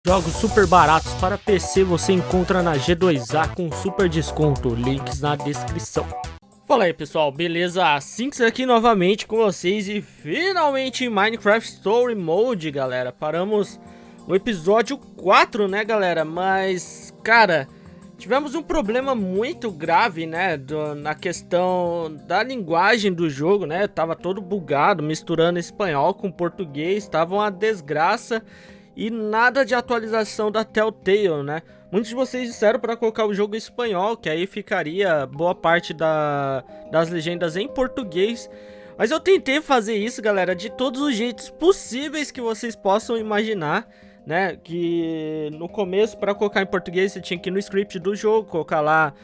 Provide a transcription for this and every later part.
Jogos super baratos para PC você encontra na G2A com super desconto, links na descrição. Fala aí pessoal, beleza? SINX aqui novamente com vocês e finalmente em Minecraft Story Mode, galera. Paramos no episódio 4, né galera? Mas, cara, tivemos um problema muito grave, né? Na questão da linguagem do jogo, né? Tava todo bugado, misturando espanhol com português, tava uma desgraça. E nada de atualização da Telltale, né? Muitos de vocês disseram para colocar o jogo em espanhol, que aí ficaria boa parte das legendas em português. Mas eu tentei fazer isso, galera, de todos os jeitos possíveis que vocês possam imaginar, né? Que no começo, para colocar em português, você tinha que ir no script do jogo, colocar lá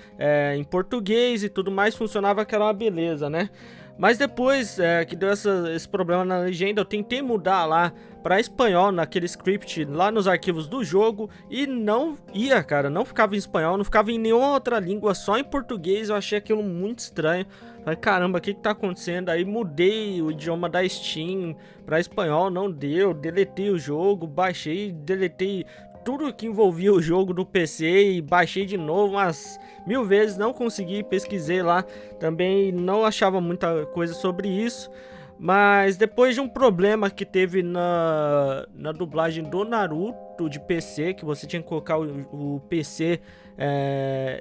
em português e tudo mais, funcionava que era uma beleza, né? Mas depois que deu esse problema na legenda, eu tentei mudar lá para espanhol naquele script lá nos arquivos do jogo e não ia, cara, não ficava em espanhol, não ficava em nenhuma outra língua, só em português. Eu achei aquilo muito estranho. Falei, caramba, o que tá acontecendo? Aí mudei o idioma da Steam para espanhol, não deu, deletei o jogo, baixei, deletei tudo que envolvia o jogo do PC e baixei de novo umas 1000 vezes, não consegui, pesquisei lá, também não achava muita coisa sobre isso. Mas depois de um problema que teve na dublagem do Naruto de PC, que você tinha que colocar o PC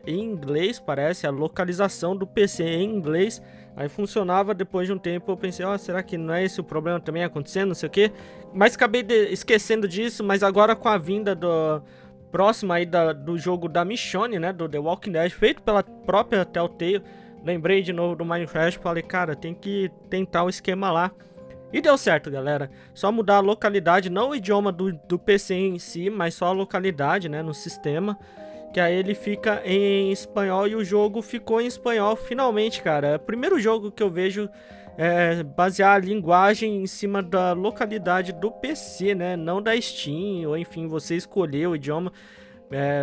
em inglês, parece, a localização do PC em inglês, aí funcionava. Depois de um tempo eu pensei, será que não é esse o problema também acontecendo, não sei o que, mas acabei esquecendo disso. Mas agora com a vinda próxima aí do jogo da Michonne, né, do The Walking Dead, feito pela própria Telltale, lembrei de novo do Minecraft, falei, cara, tem que tentar o esquema lá. E deu certo, galera. Só mudar a localidade, não o idioma do PC em si, mas só a localidade, né, no sistema. Que aí ele fica em espanhol e o jogo ficou em espanhol finalmente, cara. É o primeiro jogo que eu vejo basear a linguagem em cima da localidade do PC, né? Não da Steam, ou enfim, você escolher o idioma.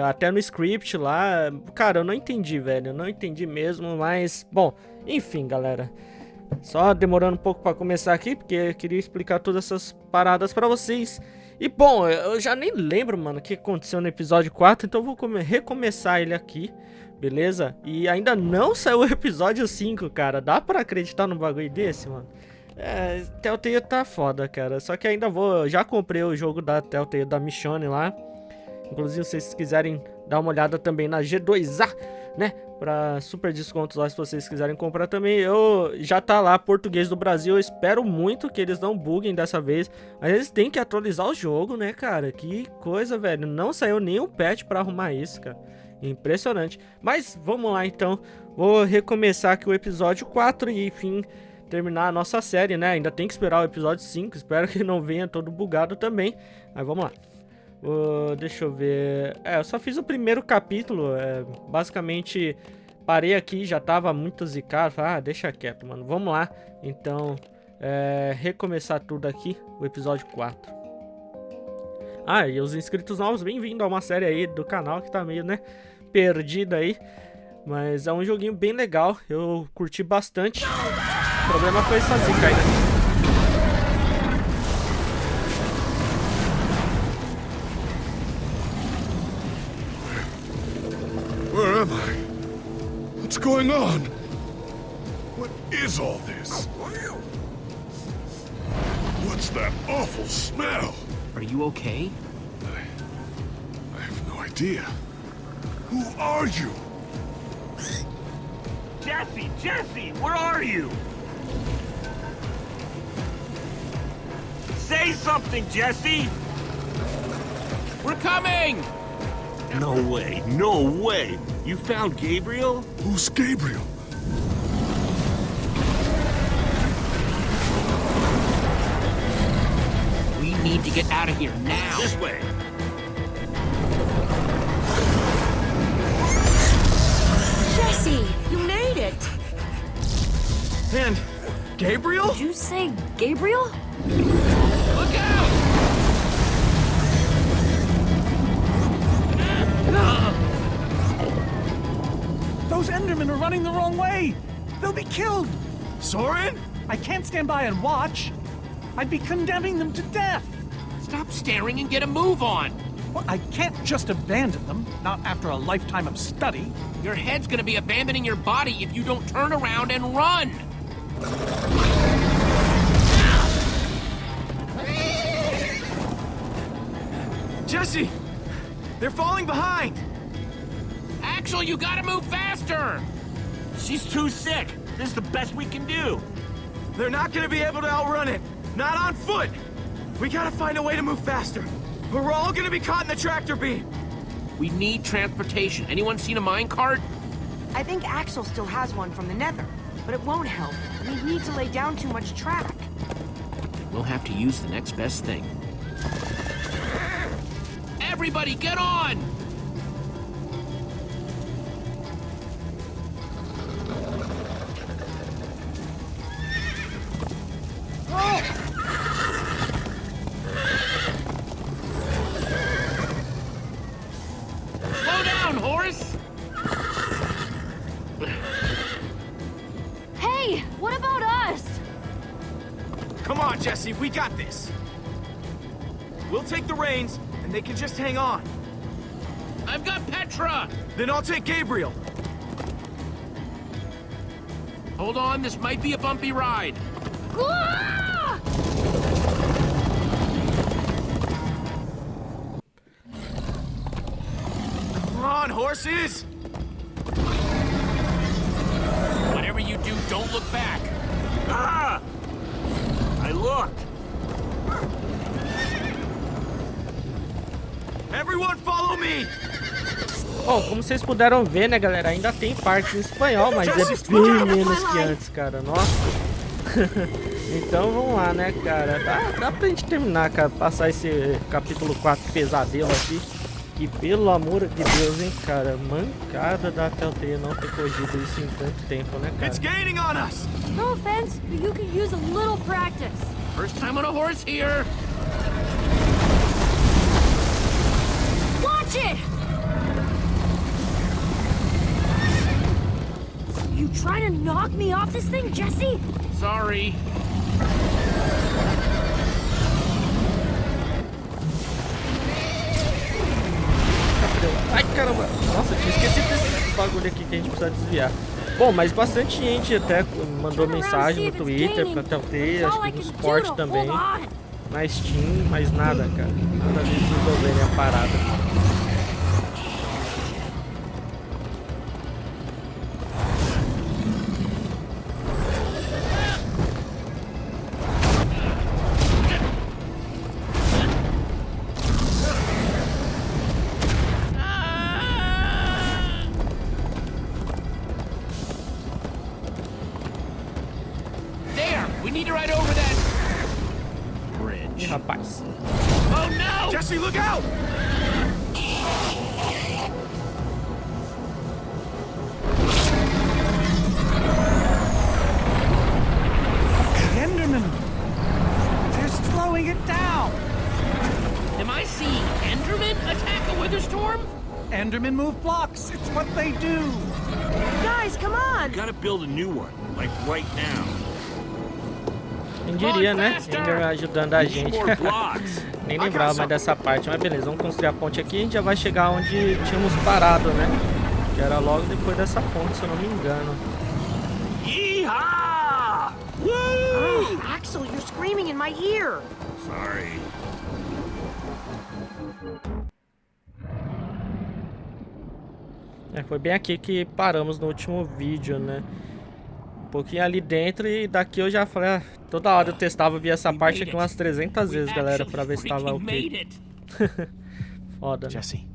Até no script lá, cara, eu não entendi, velho, eu não entendi mesmo, mas, bom, enfim, galera, só demorando um pouco pra começar aqui, porque eu queria explicar todas essas paradas pra vocês. E, bom, eu já nem lembro, mano, o que aconteceu no episódio 4, então eu vou recomeçar ele aqui, beleza? E ainda não saiu o episódio 5, cara, dá pra acreditar num bagulho desse, mano? Telltale tá foda, cara, só que ainda já comprei o jogo da Telltale, da Michonne lá. Inclusive, se vocês quiserem dar uma olhada também na G2A, né? Pra super descontos lá, se vocês quiserem comprar também. Já tá lá, português do Brasil. Eu espero muito que eles não buguem dessa vez. Mas eles têm que atualizar o jogo, né, cara? Que coisa, velho. Não saiu nenhum patch pra arrumar isso, cara. Impressionante. Mas vamos lá, então. Vou recomeçar aqui o episódio 4 e, enfim, terminar a nossa série, né? Ainda tem que esperar o episódio 5. Espero que não venha todo bugado também. Mas vamos lá. Deixa eu ver. Eu só fiz o primeiro capítulo. Basicamente parei aqui, já tava muito zicado. Falei, deixa quieto, mano. Vamos lá. Então, recomeçar tudo aqui. O episódio 4. E os inscritos novos, bem-vindo a uma série aí do canal que tá meio, né, perdida aí. Mas é um joguinho bem legal. Eu curti bastante. O problema foi essa zica aí, né? Where am I? What's going on? What is all this? What's that awful smell? Are you okay? I have no idea. Who are you? Jesse, where are you? Say something, Jesse! We're coming! No way! You found Gabriel? Who's Gabriel? We need to get out of here now! This way! Jesse, you made it! And Gabriel? Did you say Gabriel? Look out! Those Endermen are running the wrong way! They'll be killed! Soren? I can't stand by and watch. I'd be condemning them to death. Stop staring and get a move on! Well, I can't just abandon them, not after a lifetime of study. Your head's gonna be abandoning your body if you don't turn around and run! Jesse! They're falling behind! Axel, you gotta move faster! She's too sick. This is the best we can do. They're not gonna be able to outrun it! Not on foot! We gotta find a way to move faster, or we're all gonna be caught in the tractor beam! We need transportation. Anyone seen a minecart? I think Axel still has one from the Nether, but it won't help. We need to lay down too much track. We'll have to use the next best thing. Everybody, get on! Slow down, horse! Hey, what about us? Come on, Jesse, we got this! We'll take the reins, and they can just hang on. I've got Petra! Then I'll take Gabriel. Hold on, this might be a bumpy ride. Ah! Come on, horses! Whatever you do, don't look back. Ah! I looked. Everyone follow me! Bom, como vocês puderam ver, né, galera, ainda tem partes em espanhol, mas é bem menos que antes, cara, nossa. Então vamos lá, né, cara, dá pra gente terminar, cara, passar esse capítulo 4 pesadelo aqui, que pelo amor de Deus, hein, cara, mancada da Telltale não ter corrigido isso em tanto tempo, né, cara. It's gaining on us! No offense, but you could use a little practice. First time on a horse here. Watch it! You trying to knock me off this thing, Jesse? Sorry. Ai, caramba! Nossa, tinha esquecido desse bagulho aqui que a gente precisa desviar. Bom, mas bastante gente até mandou mensagem no Twitter pra Telltale, acho que no suporte também, na Steam, mas nada, cara. Nada de resolverem a parada. Rapaz. Oh no! Jesse, look out! Enderman! They're slowing it down! Am I seeing Enderman attack a wither storm? Endermen move blocks. It's what they do. Guys, come on! Gotta build a new one, like right now. Quem diria, né? Ender ajudando a gente. Nem lembrava mais dessa parte, mas beleza, vamos construir a ponte aqui e a gente já vai chegar onde tínhamos parado, né? Que era logo depois dessa ponte, se eu não me engano. Yeehaw! Woo! Oh, Axel, you're screaming in my ear! Sorry. Foi bem aqui que paramos no último vídeo, né? Um pouquinho ali dentro e daqui eu já falei, toda hora eu testava, via essa parte aqui umas 300 vezes, galera, pra ver se tava ok. Foda, né? Jesse,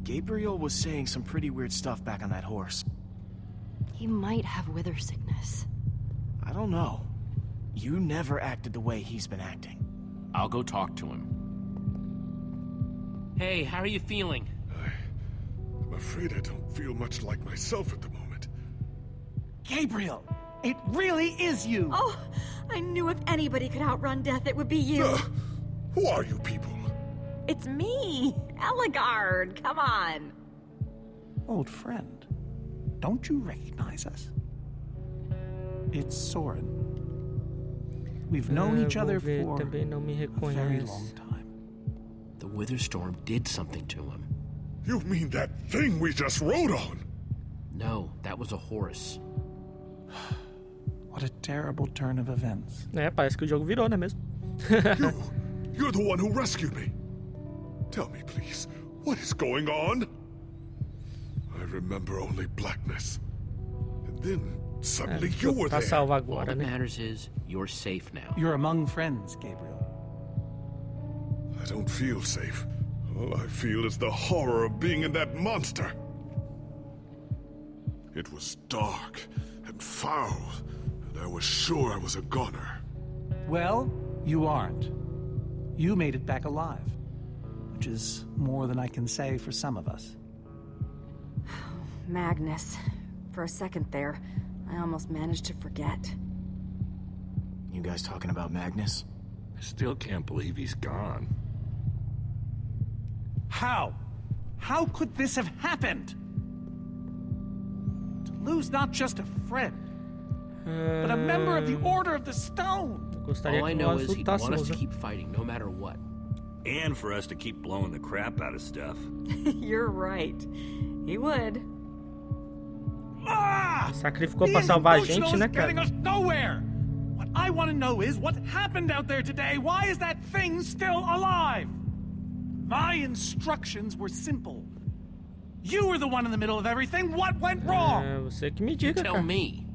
Gabriel was saying some pretty weird stuff back on that horse. He might have wither sickness. I don't know. You never acted the way he's been acting. I'll go talk to him. Hey, how are you feeling? I'm afraid I don't feel much like myself at the moment. Gabriel! It really is you! Oh, I knew if anybody could outrun death, it would be you. Who are you people? It's me, Eligard. Come on. Old friend, don't you recognize us? It's Soren. We've known each other for a very long time. The Wither Storm did something to him. You mean that thing we just rode on? No, that was a horse. What a terrible turn of events. É, parece que o jogo virou, né mesmo? You're the one who rescued me. Tell me, please, what is going on? I remember only blackness. And then suddenly you were Tá there. salvo All agora, that né? matters is you're safe now. You're among friends, Gabriel. I don't feel safe. All I feel is the horror of being in that monster. It was dark and foul, and I was sure I was a goner. Well, you aren't. You made it back alive, which is more than I can say for some of us. Magnus. For a second there, I almost managed to forget. You guys talking about Magnus? I still can't believe he's gone. How? How could this have happened? To lose not just a friend, but a member of the Order of the Stone. Gostaria All I que know nós is he'd want us lutássemos, to né? keep fighting no matter what. And for us to keep blowing the crap out of stuff. You're right. He would. Sacrificou pra salvar a gente, né, Getting cara? us nowhere. What I want to know is what happened out there today. Why is that thing still alive? My instructions were simple. You were the one in the middle of everything. What went wrong? É, você que me diga, Tell cara. me.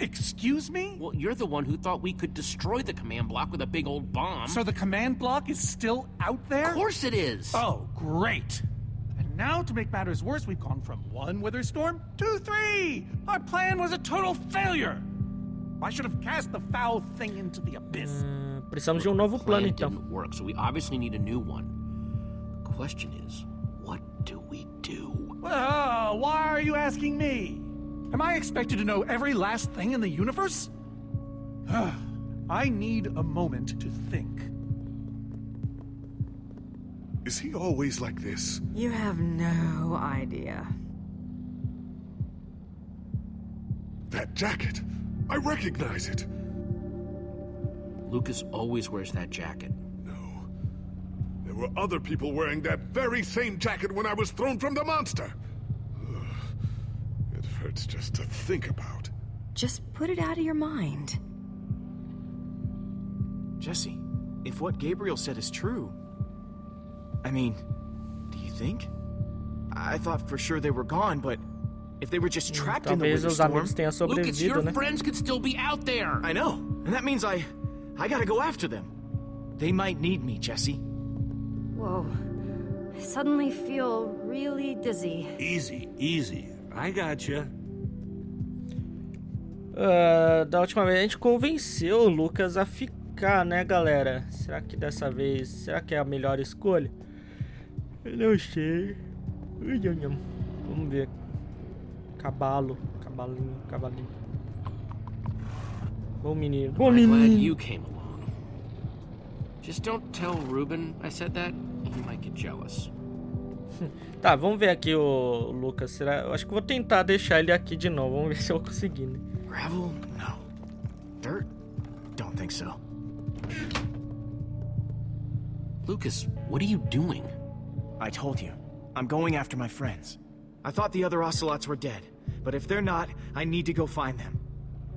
Excuse me? Well, you're the one who thought we could destroy the command block with a big old bomb. So the command block is still out there? Of course it is. Oh, great. And now, to make matters worse, we've gone from 1 wither storm to 3. Our plan was a total failure. I should have cast the foul thing into the abyss. Precisamos de um novo plano, Plan então. didn't work, so we obviously need a new one. The question is, what do we do? Well, why are you asking me? Am I expected to know every last thing in the universe? I need a moment to think. Is he always like this? You have no idea. That jacket! I recognize it! Lucas always wears that jacket. No. There were other people wearing that very same jacket when I was thrown from the monster! Ugh. It hurts just to think about. Just put it out of your mind. Jesse, if what Gabriel said is true... I mean, do you think? I thought for sure they were gone, but... If they were just trapped in the Talvez Wither os Storm... amigos tenham Lucas, your sobrevivido, né? friends could still be out there. I know, and that means I gotta go after them. They might need me, Jesse. Whoa. I suddenly feel really dizzy. Easy, easy. I gotcha. Da última vez a gente convenceu o Lucas a ficar, né, galera? Será que dessa vez... Será que é a melhor escolha? Eu não sei. Vamos ver. Cavalinho. Bom menino. Bom I'm glad menino. you came along. Just don't tell Ruben I said that. He might get jealous. Tá, vamos ver aqui o Lucas. Será? Eu acho que vou tentar deixar ele aqui de novo. Vamos ver se eu vou conseguir, né? Gravel? No. Dirt? Don't think so. Lucas, what are you doing? I told you. I'm going after my friends. I thought the other ocelots were dead, but if they're not, I need to go find them.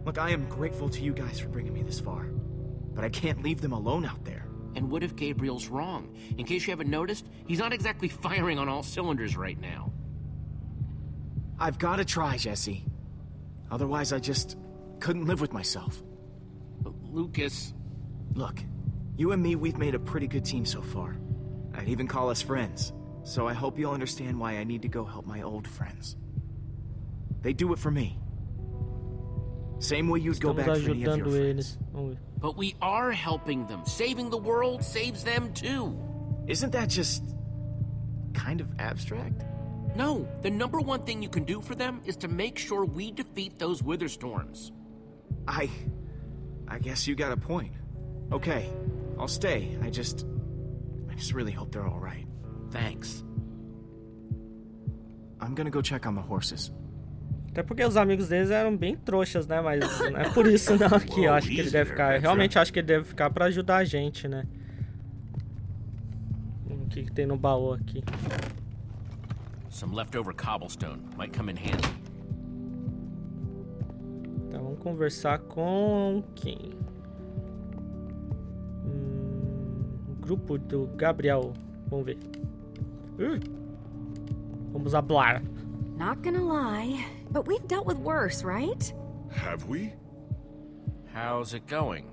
Look, I am grateful to you guys for bringing me this far, but I can't leave them alone out there. And what if Gabriel's wrong? In case you haven't noticed, he's not exactly firing on all cylinders right now. I've got to try, Jesse. Otherwise, I just couldn't live with myself. But Lucas... Look, you and me, we've made a pretty good team so far. I'd even call us friends. So I hope you'll understand why I need to go help my old friends. They do it for me. Same way you'd go Estamos back for any of your ajudando friends. eles. Vamos ver. But we are helping them. Saving the world saves them too. Isn't that just kind of abstract? No, the number one thing you can do for them is to make sure we defeat those wither storms. I guess you got a point. Okay, I'll stay. I just really hope they're all right. Thanks. I'm gonna go check on the horses. Até porque os amigos deles eram bem trouxas, né? Mas não é por isso não que eu acho que ele deve ficar. Realmente acho que ele deve ficar pra ajudar a gente, né? que tem no baú aqui. Some leftover cobblestone might come in handy. Então vamos conversar com quem? O grupo do Gabriel. Vamos ver. Vamos hablar. Not gonna lie, but we've dealt with worse, right? Have we? How's it going?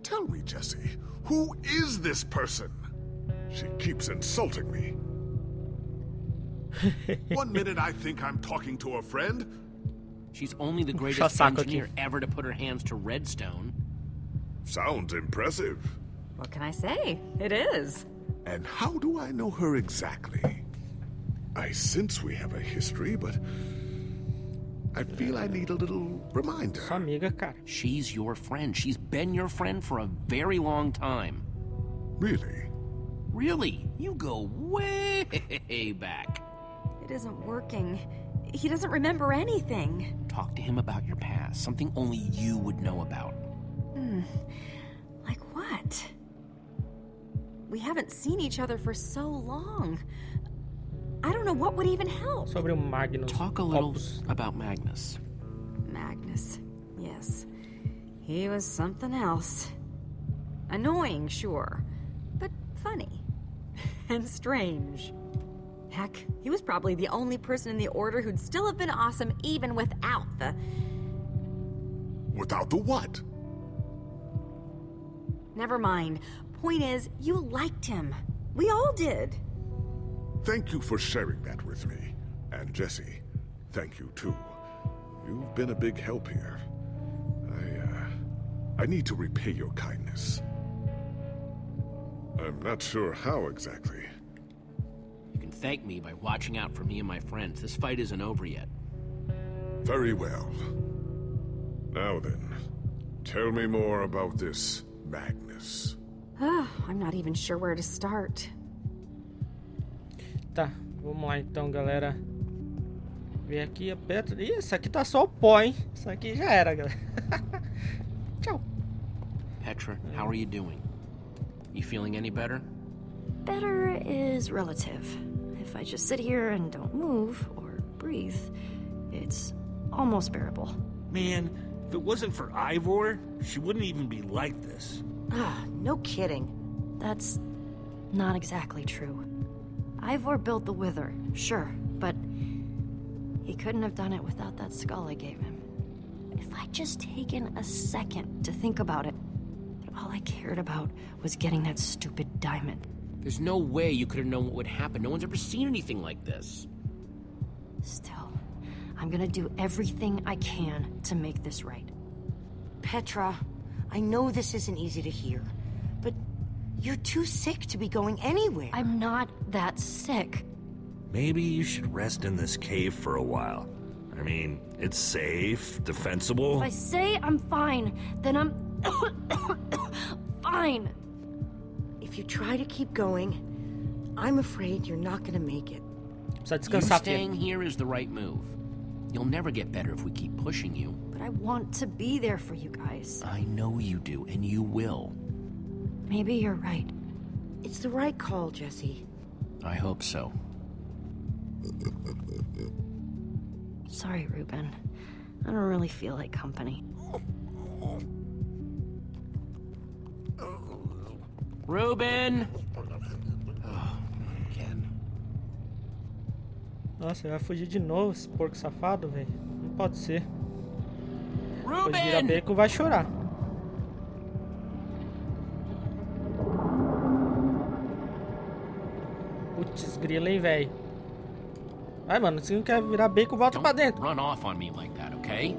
Tell me, Jesse, who is this person? She keeps insulting me. One minute I think I'm talking to a friend. She's only the greatest engineer ever to put her hands to redstone. Sounds impressive. What can I say? It is. And how do I know her exactly? I sense we have a history, but I feel I need a little reminder. Sua amiga, cara. She's your friend. She's been your friend for a very long time. Really? Really? You go way back. It isn't working. He doesn't remember anything. Talk to him about your past. Something only you would know about. Like what? We haven't seen each other for so long. I don't know what would even help. Sobre o Magnus. Talk a little about Magnus. Magnus, yes. He was something else. Annoying, sure, but funny. And strange. Heck, he was probably the only person in the Order who'd still have been awesome even without the... Without the what? Never mind. Point is, you liked him. We all did. Thank you for sharing that with me. And Jesse, thank you too. You've been a big help here. I need to repay your kindness. I'm not sure how exactly. You can thank me by watching out for me and my friends. This fight isn't over yet. Very well. Now then, tell me more about this Magnus. I'm not even sure where to start. Tá, vamos lá então, galera. Ver aqui a pedra. Ih, isso aqui tá só o pó, hein? Isso aqui já era, galera. Tchau. Petra, how are you doing? You feeling any better? Better is relative. If I just sit here and don't move or breathe, it's almost bearable. Man, if it wasn't for Ivor, she wouldn't even be like this. No kidding. That's not exactly true. Ivor built the Wither, sure, but he couldn't have done it without that skull I gave him. If I'd just taken a second to think about it, but all I cared about was getting that stupid diamond. There's no way you could have known what would happen. No one's ever seen anything like this. Still, I'm gonna do everything I can to make this right. Petra, I know this isn't easy to hear, but you're too sick to be going anywhere. I'm not that sick. Maybe you should rest in this cave for a while. I mean, it's safe, defensible. If I say I'm fine, then I'm fine. If you try to keep going, I'm afraid you're not gonna make it. Precisa You descansar, staying filho. here is the right move. You'll never get better if we keep pushing you. But I want to be there for you guys. I know you do, and you will. Maybe you're right. It's the right call, Jesse. I hope so. Sorry, Ruben. I don't really feel like company. Ruben! Oh, again. Nossa, ele vai fugir de novo, esse porco safado, velho. Não pode ser. Depois vira Ruben! beco, vai chorar. Putz, grila, hein, velho. Vai, mano, se não quer virar bacon, volta pra Don't dentro. run off on me like that, okay?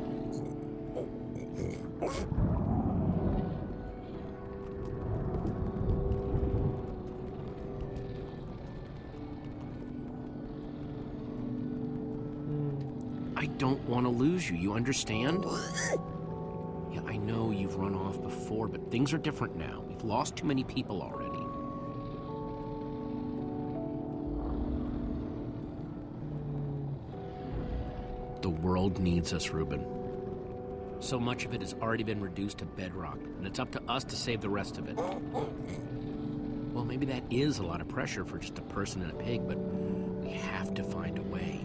I don't want to lose you, you understand? Yeah, I know you've run off before, but things are different now. We've lost too many people already. The world needs us, Ruben. So much of it has already been reduced to bedrock, and it's up to us to save the rest of it. Well, maybe that is a lot of pressure for just a person and a pig, but we have to find a way.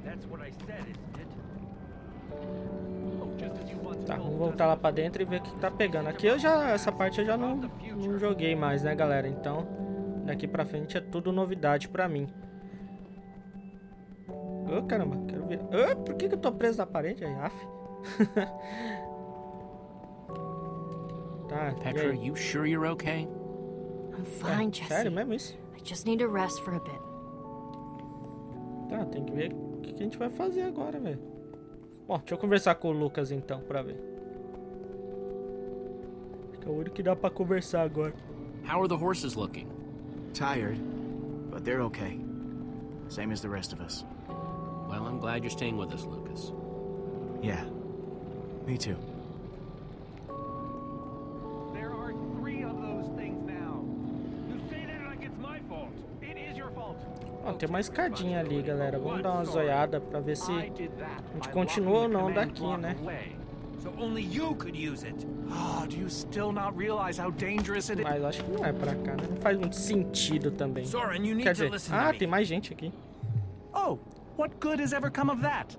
That's what I said, isn't it? Tá, vamos voltar lá pra dentro e ver o que tá pegando. Aqui essa parte eu já não joguei mais, né, galera? Então, daqui pra frente é tudo novidade pra mim. Ô, caramba, quero ver. Ô, por que eu tô preso na parede aí, af? Tá, Petra, you sure you're okay? I'm fine, Jesse. Sério mesmo isso? I just need to rest for a bit. Tá, tem que ver o que a gente vai fazer agora, velho. Bom, deixa eu conversar com o Lucas então, pra ver. Acho que é o único que dá pra conversar agora. How are the horses looking? Tired, but they're okay. Same as the rest of us. Well, I'm glad you're staying with us, Lucas. Yeah, me too. There are 3 of those things now. You say that like it's my fault. It is your fault. Ó, tem uma escadinha ali, galera. Vamos dar uma zoiada pra ver se a gente continua ou não daqui, né? So only you could use it. Ah, do you still not realize how dangerous it is? Mas acho que não é pra cá, né? Não faz muito sentido também. Soren, you need Quer to dizer, listen to me. tem mais gente aqui. Oh, what good has ever come of that?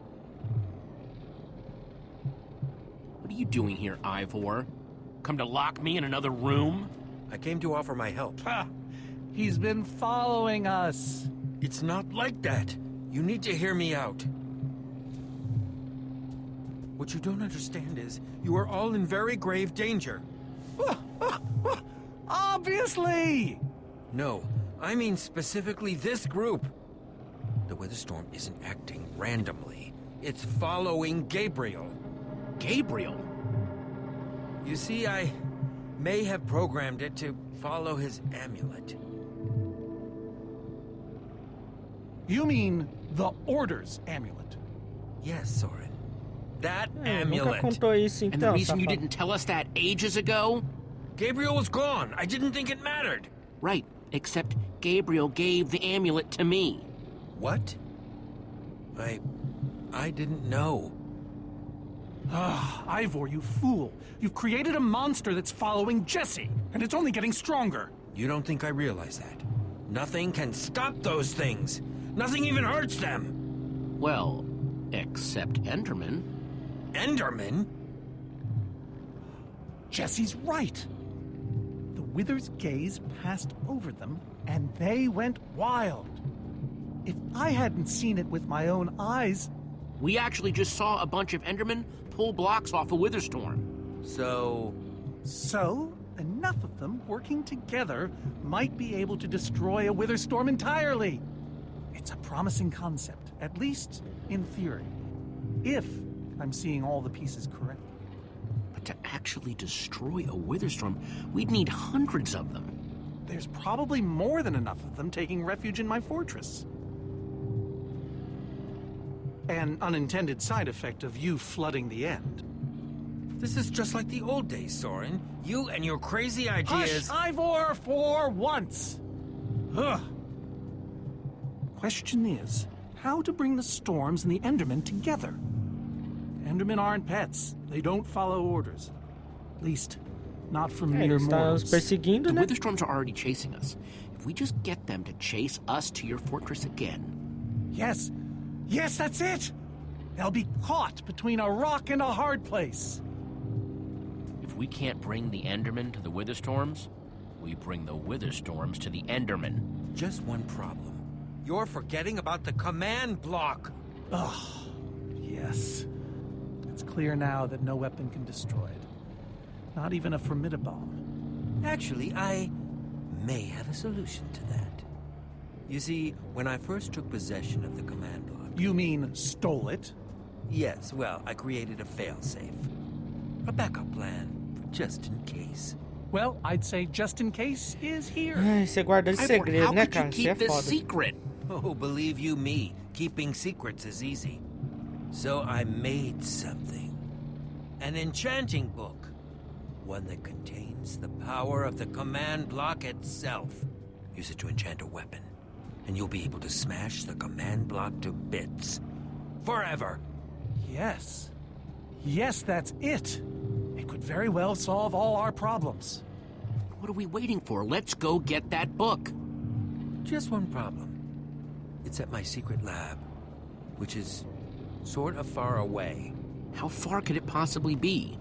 What are you doing here, Ivor? Come to lock me in another room? I came to offer my help. Ha! He's been following us. It's not like that. You need to hear me out. What you don't understand is, you are all in very grave danger. Obviously! No, I mean specifically this group. The weather storm isn't acting randomly. It's following Gabriel. Gabriel? You see, I may have programmed it to follow his amulet. You mean the Order's amulet? Yes, Soren. That Nunca amulet. contou isso And the então, reason you safado. didn't tell us that ages ago? Gabriel was gone. I didn't think it mattered. Right, except Gabriel gave the amulet to me. What? I didn't know. Ah, Ivor, you fool. You've created a monster that's following Jesse, and it's only getting stronger. You don't think I realize that? Nothing can stop those things. Nothing even hurts them. Well, except Enderman. Enderman? Jesse's right. The Wither's gaze passed over them, and they went wild. If I hadn't seen it with my own eyes... We actually just saw a bunch of Endermen pull blocks off a Witherstorm. So, enough of them working together might be able to destroy a Witherstorm entirely. It's a promising concept, at least in theory. If I'm seeing all the pieces correctly. But to actually destroy a Witherstorm, we'd need hundreds of them. There's probably more than enough of them taking refuge in my fortress. An unintended side effect of you flooding the end. this is just like the old days, Soren. You and your crazy ideas... Hush, Ivor, for once! Ugh. Question is, how to bring the Storms and the Endermen together? Endermen aren't pets. They don't follow orders. At least, not from mere Eles estão nos mortals. perseguindo, The né? Witherstorms are already chasing us. If we just get them to chase us to your fortress again. Yes. Yes, that's it! They'll be caught between a rock and a hard place. If we can't bring the Endermen to the Witherstorms, we bring the Witherstorms to the Endermen. Just one problem. You're forgetting about the command block. Ugh. Yes. It's clear now that no weapon can destroy it. Not even a formidabomb. Actually, I may have a solution to that. You see, when I first took possession of the command block... You mean stole it? Yes, well, I created a failsafe. A backup plan, for just in case. Well, I'd say just in case is here. Ai, você guarda de segredo, How né, could you cara? Você é keep this foda. secret? Oh, believe you me, keeping secrets is easy. So I made something. An enchanting book. One that contains the power of the command block itself. Use it to enchant a weapon, and you'll be able to smash the command block to bits. Forever. Yes. Yes, that's it. It could very well solve all our problems. What are we waiting for? Let's go get that book. Just one problem. It's at my secret lab, which is sort of far away. How far could it possibly be?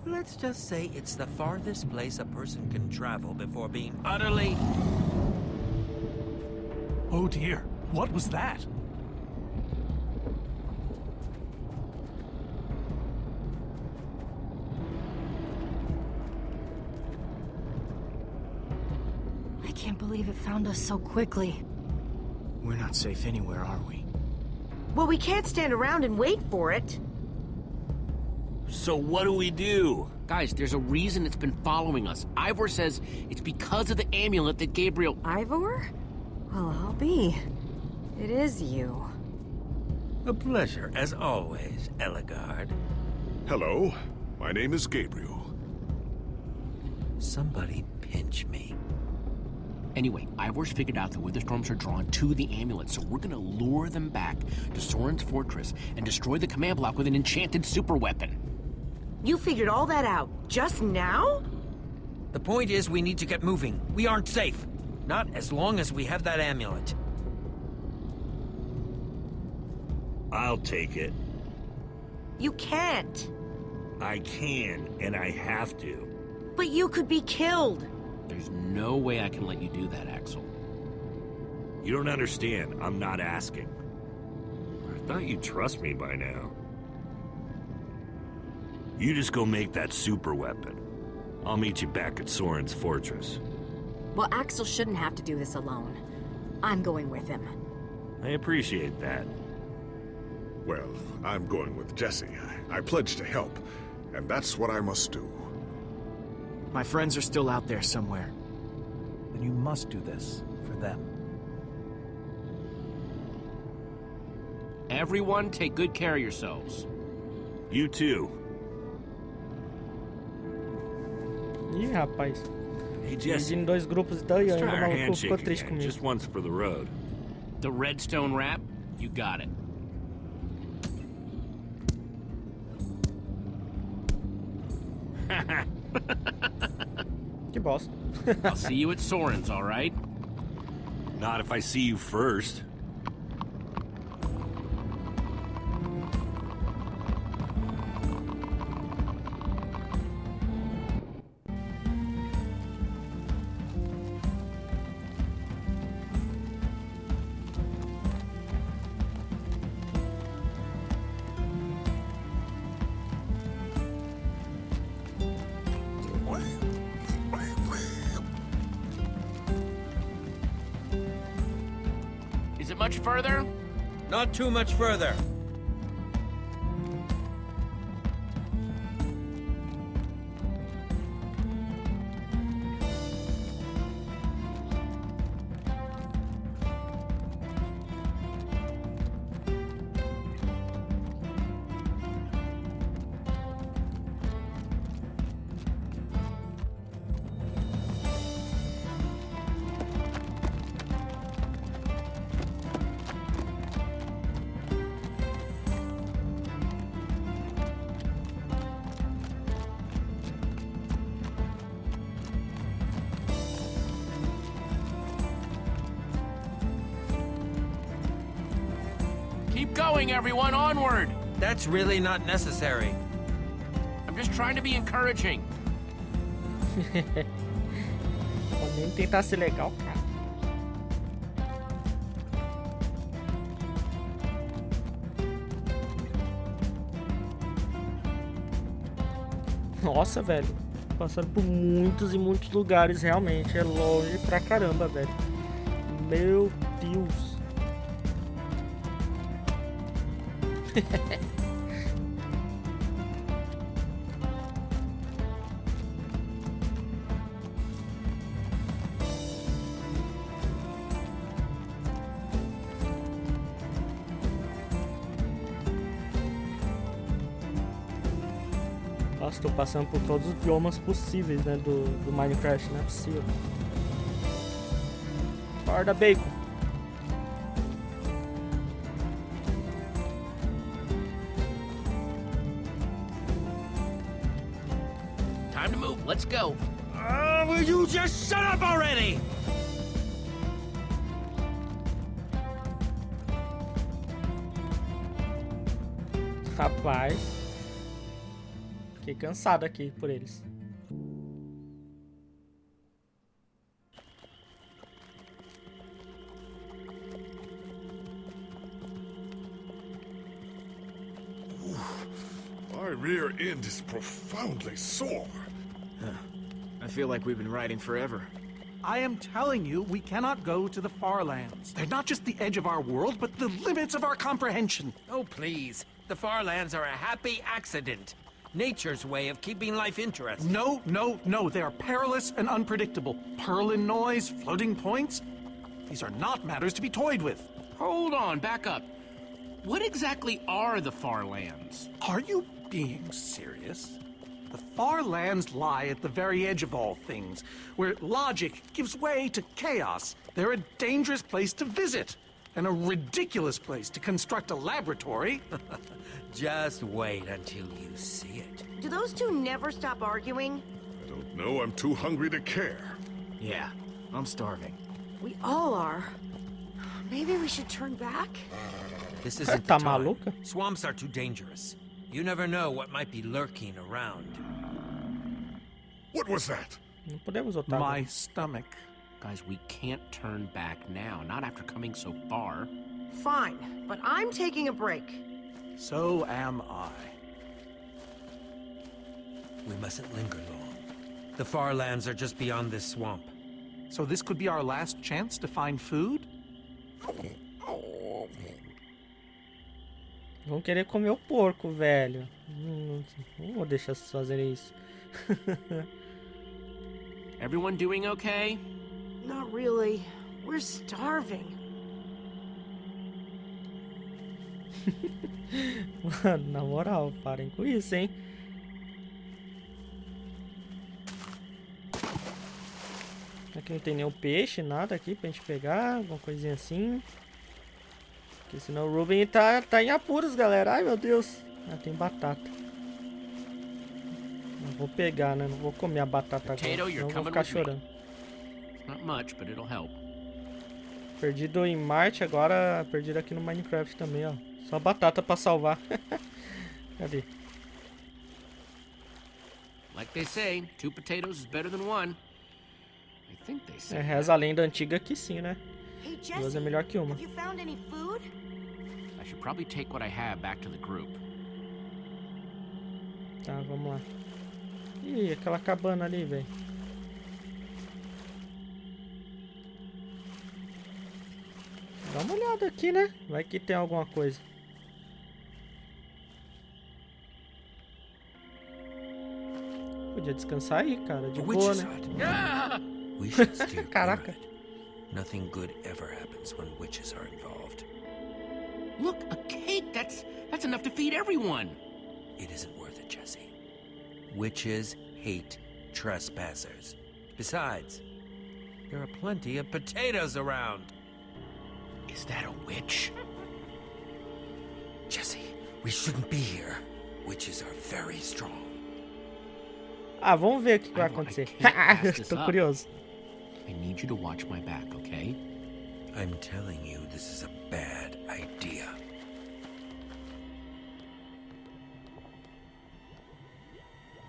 Let's just say it's the farthest place a person can travel before being utterly... Oh dear, what was that? I can't believe it found us so quickly. We're not safe anywhere, are we? Well, we can't stand around and wait for it. So what do we do? Guys, there's a reason it's been following us. Ivor says it's because of the amulet that Gabriel... Ivor? Well, I'll be. It is you. A pleasure, as always, Eligard. Hello, my name is Gabriel. Somebody pinch me. Anyway, Ivor's figured out the Witherstorms are drawn to the amulet, so we're gonna lure them back to Soren's fortress and destroy the command block with an enchanted superweapon. You figured all that out just now? The point is, we need to get moving. We aren't safe. Not as long as we have that amulet. I'll take it. You can't. I can, and I have to. But you could be killed. There's no way I can let you do that, Axel. You don't understand. I'm not asking. I thought you'd trust me by now. You just go make that super weapon. I'll meet you back at Soren's fortress. Well, Axel shouldn't have to do this alone. I'm going with him. I appreciate that. Well, I'm going with Jesse. I pledged to help, and that's what I must do. My friends are still out there somewhere. Then you must do this for them. Everyone, take good care of yourselves. You too. Ih, rapaz. Hey, Jesse. Dividindo em 2 grupos então e Let's ainda try o our maluco ficou handshake triste again, comigo. just once for the road. The redstone wrap, you got it. Que bosta. I'll see you at Soren's, all right? Not if I see you first. Is it much further? Not too much further. Keep going, everyone, onward! That's really not necessary. I'm just trying to be encouraging. Vou nem tentar ser legal, cara. Nossa, velho. Passando por muitos e muitos lugares, realmente. É longe pra caramba, velho. Meu Deus. Nossa, tô passando por todos os biomas possíveis, né, do Minecraft, não é possível. Acorda, bacon. Time to move, let's go. Will you just shut up already? Rapaz. Fiquei cansado aqui por eles. My rear end is profoundly sore. I feel like we've been riding forever. I am telling you, we cannot go to the far lands. They're not just the edge of our world, but the limits of our comprehension. Oh, please. The far lands are a happy accident. Nature's way of keeping life interesting. No, no, no. They are perilous and unpredictable. Purlin noise, floating points. These are not matters to be toyed with. Hold on, back up. What exactly are the far lands? Are you being serious? The far lands lie at the very edge of all things, where logic gives way to chaos. They're a dangerous place to visit, and a ridiculous place to construct a laboratory. Just wait until you see it. Do those two never stop arguing? I don't know, I'm too hungry to care. Yeah, I'm starving. We all are. Maybe we should turn back? This isn't the Tá time. maluca? Swamps are too dangerous. You never know what might be lurking around. What was that? Não podemos voltar. My stomach. Guys, we can't turn back now, not after coming so far. Fine, but I'm taking a break. So am I. We mustn't linger long. The far lands are just beyond this swamp. So this could be our last chance to find food? Vão querer comer o porco, velho. Não vou deixar vocês fazerem isso. Everyone doing okay? Not really. We're starving. Mano, na moral, parem com isso, hein? Aqui não tem nenhum peixe, nada aqui pra gente pegar, alguma coisinha assim. Porque senão o Ruben tá em apuros, galera. Ai, meu Deus. Ah, tem batata. Não vou pegar, né? Não vou comer a batata agora, Potato, senão you're eu vou coming ficar with me. chorando. Not much, but it'll help. Perdido em Marte, agora perdido aqui no Minecraft também, ó. Só batata pra salvar. Cadê? Like they say, 2 potatoes is better than 1. I think they say. Reza a lenda antiga que sim, né? Hey, Duas Jesse, é melhor que uma. have you found any food? I should probably take what I have back to the group. Tá, vamos lá. Ih, aquela cabana ali, velho. Dá uma olhada aqui, né? Vai que tem alguma coisa. Podia descansar aí, cara. De boa, Witch's né? hut. We should steer clear Caraca. of it. Nothing good ever happens when witches are involved. Look, a cake! That's enough to feed everyone! It isn't worth it, Jesse. Witches hate trespassers. Besides, there are plenty of potatoes around. Is that a witch? Jesse, we shouldn't be here. Witches are very strong. Ah, vamos ver o que vai acontecer. Tô curioso. I need you to watch my back, okay? I'm telling you, this is a bad idea.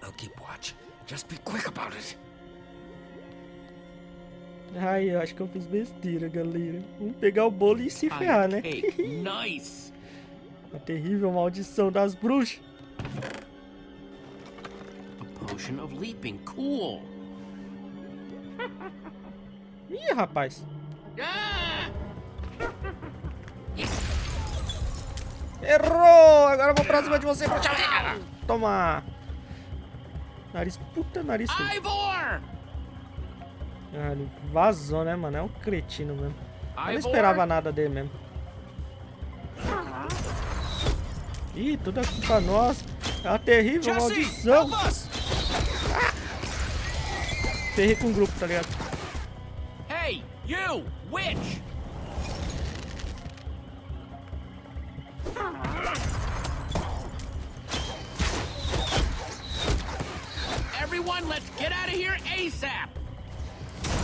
I'll keep watch. Just be quick about it. Ai, eu acho que eu fiz besteira, galera. Vamos pegar o bolo e se ferrar, né? Cake, nice! A terrível maldição das bruxas. A potion of leaping, cool! Ih, rapaz. Ah! Errou! Agora eu vou pra cima de você, bruxa. Toma! Nariz, puta nariz feio. Ivor! Ah, ele vazou, né, mano? É um cretino mesmo. Eu não Ivor? esperava nada dele mesmo. Ih, tudo é culpa nossa. É uma terrível maldição. Ferrei com o grupo, tá ligado? Hey, you, witch! Everyone on, let's get out of here ASAP.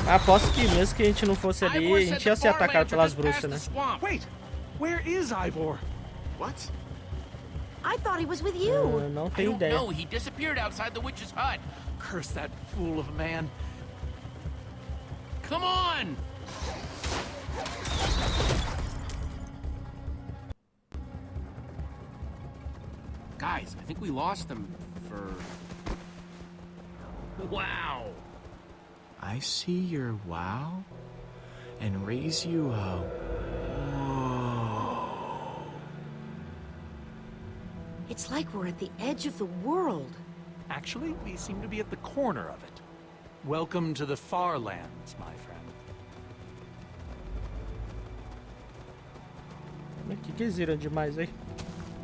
Aposto que mesmo que a gente não fosse ali, a gente ia ser atacado pelas bruxas, né? Wait, where is Ivor? What? I thought he was with you. Eu não I tenho don't ideia. know, he disappeared outside the witch's hut. Curse that fool of a man. Come on! Guys, I think we lost them for... Wow! I see your wow and raise you a whoa. It's like we're at the edge of the world. Actually, we seem to be at the corner of it. Welcome to the far lands, my friend. O que eles viram demais aí?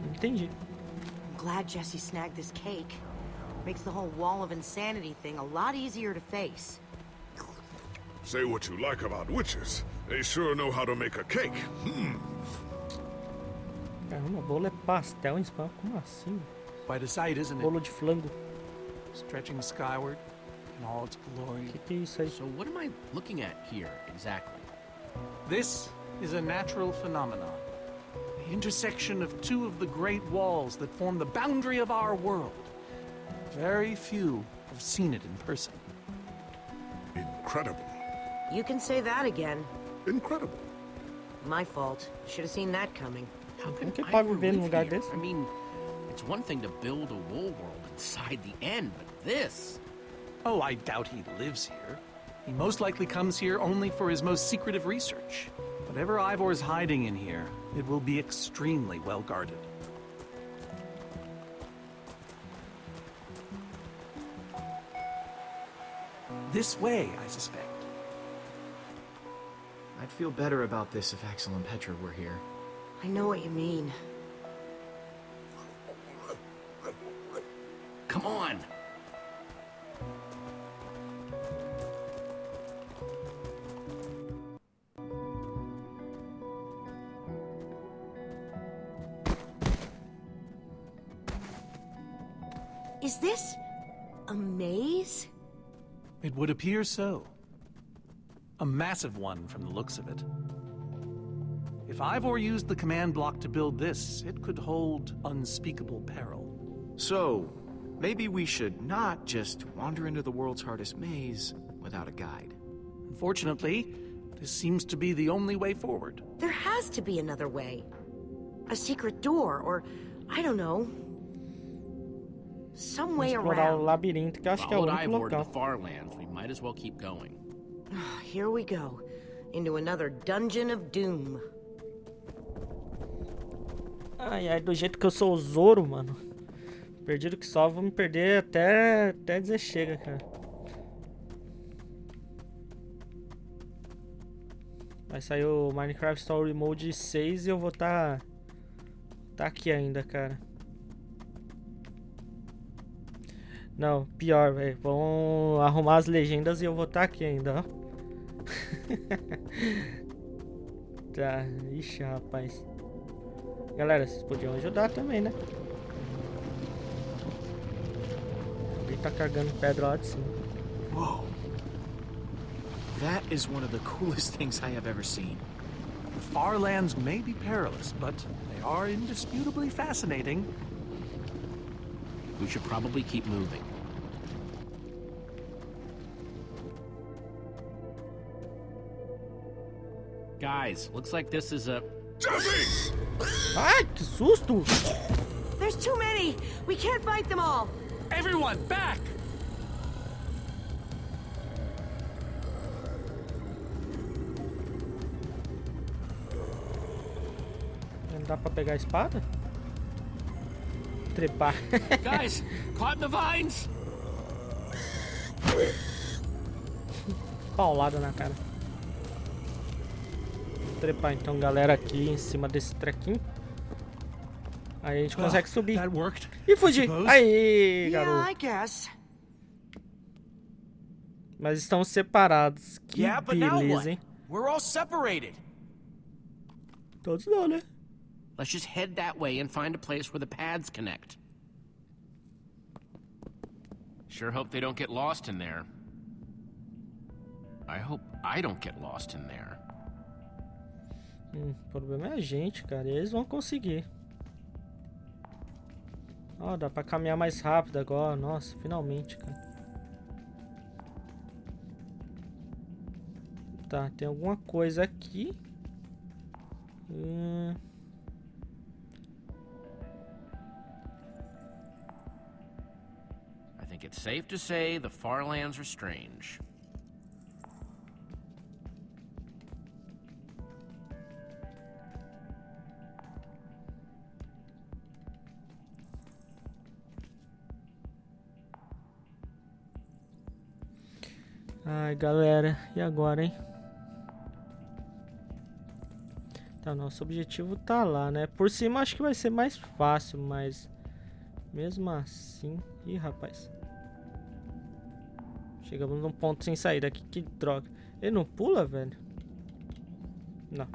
Não entendi. I'm glad Jesse snagged this cake. Makes the whole wall of insanity thing a lot easier to face. Say what you like about witches. They sure know how to make a cake. Caramba, bolo é pastel em espanhol? Como assim? Quite a sight, isn't it? Bolo de flango. Stretching skyward in all its glory. Que é isso aí? So what am I looking at here, exactly? This is a natural phenomenon. The intersection of two of the great walls that form the boundary of our world. Very few have seen it in person. Incredible. You can say that again. Incredible. My fault. Should have seen that coming. How can que I pode ever viver num live lugar here? desse? I mean, it's one thing to build a wool world inside the end, but this... Oh, I doubt he lives here. He most likely comes here only for his most secretive research. Whatever Ivor's hiding in here, it will be extremely well guarded. This way, I suspect. I'd feel better about this if Axel and Petra were here. I know what you mean. Come on! Is this a maze? It would appear so. A massive one from the looks of it. If Ivor used the command block to build this, it could hold unspeakable peril. So, maybe we should not just wander into the world's hardest maze without a guide. Unfortunately, this seems to be the only way forward. There has to be another way. A secret door, or I don't know. Some way Explorar o around. labirinto, que eu acho que é o Followed único Ivor to the local. far lands, we might as well keep going. Here we go. Into another dungeon of doom. Ai, ai, do jeito que eu sou o Zoro, mano. Perdido que só, vou me perder até dizer chega, cara. Vai sair o Minecraft Story Mode 6 e eu vou tá aqui ainda, cara. Não, pior, velho. Vão arrumar as legendas e eu vou aqui ainda, ó. Tá, ixi, rapaz. Galera, vocês podiam ajudar também, né? Alguém tá carregando pedra lá de cima. Whoa. That is one of the coolest things I have ever seen. The far lands may be perilous, but they are indisputably fascinating. We should probably keep moving. Guys, looks like this is a... Jesse! Ai, que susto! There's too many! We can't fight them all! Everyone, back! Não dá pra pegar a espada? Trepar. Guys, climb the vines! Paulada na cara. Vou trepar então, galera, aqui em cima desse trequinho. Aí a gente consegue subir. That worked. E fugir. Aí, Yeah, garoto. I guess. Mas estão separados. Que Yeah, but now beleza, what? hein? We're all separated. Todos não, né? Let's just head that way and find a place where the paths connect. Sure hope they don't get lost in there. I hope I don't get lost in there. O problema é a gente, cara. E eles vão conseguir. Ó, dá pra caminhar mais rápido agora. Nossa, finalmente, cara. Tá, tem alguma coisa aqui. I think it's safe to say the Farlands are strange. Ai, galera, e agora, hein? Tá, nosso objetivo tá lá, né? Por cima acho que vai ser mais fácil, mas mesmo assim... Ih, rapaz. Chegamos num ponto sem saída aqui, que droga. Ele não pula, velho? Não.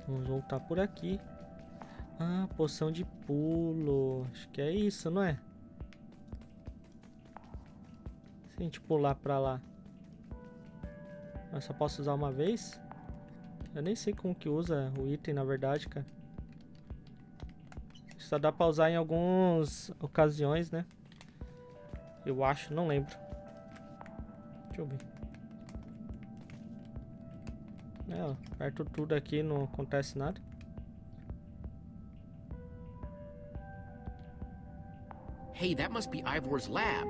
Vamos voltar por aqui. Ah, poção de pulo. Acho que é isso, não é? Se a gente pular pra lá, eu só posso usar uma vez? Eu nem sei como que usa o item, na verdade, cara. Só dá pra usar em algumas ocasiões, né? Eu acho, não lembro. Deixa eu ver. É, ó, aperto tudo aqui, não acontece nada. Hey, that must be Ivor's lab.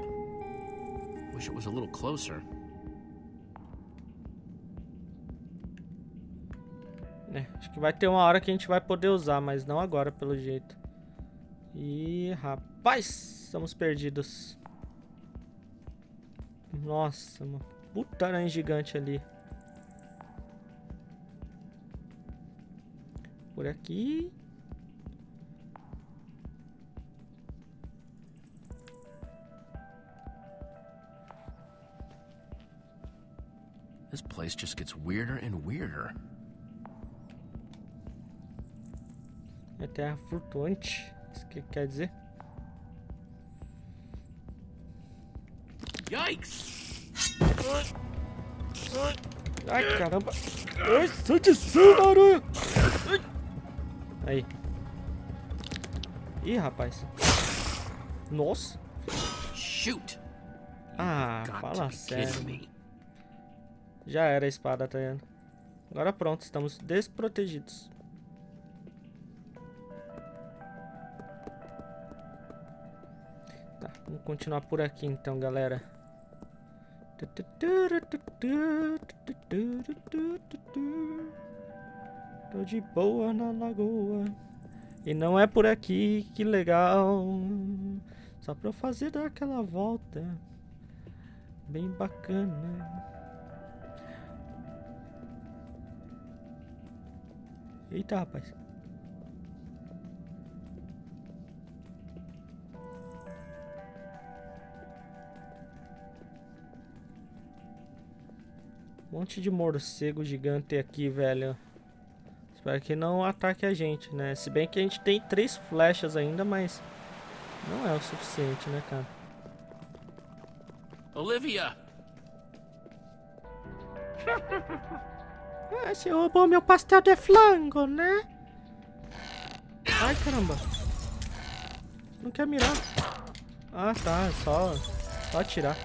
Wish it was a little closer. É, acho que vai ter uma hora que a gente vai poder usar, mas não agora, pelo jeito. Ih, rapaz, estamos perdidos. Nossa, uma puta aranha gigante ali. Por aqui. This place just gets weirder and weirder. É terra flutuante. Isso que quer dizer? Yikes! Ai, caramba. Ai, sai de cima, aranha. Aí. Ih, rapaz. Nossa. Shoot! Ah, Got fala to be sério. kidding me. Já era a espada, tá vendo? Agora pronto, estamos desprotegidos. Tá, vamos continuar por aqui então, galera. Tô de boa na lagoa. E não é por aqui, que legal. Só pra eu fazer dar aquela volta. Bem bacana. Eita, rapaz. Um monte de morcego gigante aqui, velho. Espero que não ataque a gente, né? Se bem que a gente tem 3 flechas ainda, mas não é o suficiente, né, cara? Olivia! Ah, você roubou meu pastel de flango, né? Ai, caramba. Não quer mirar. Ah, tá. É só atirar.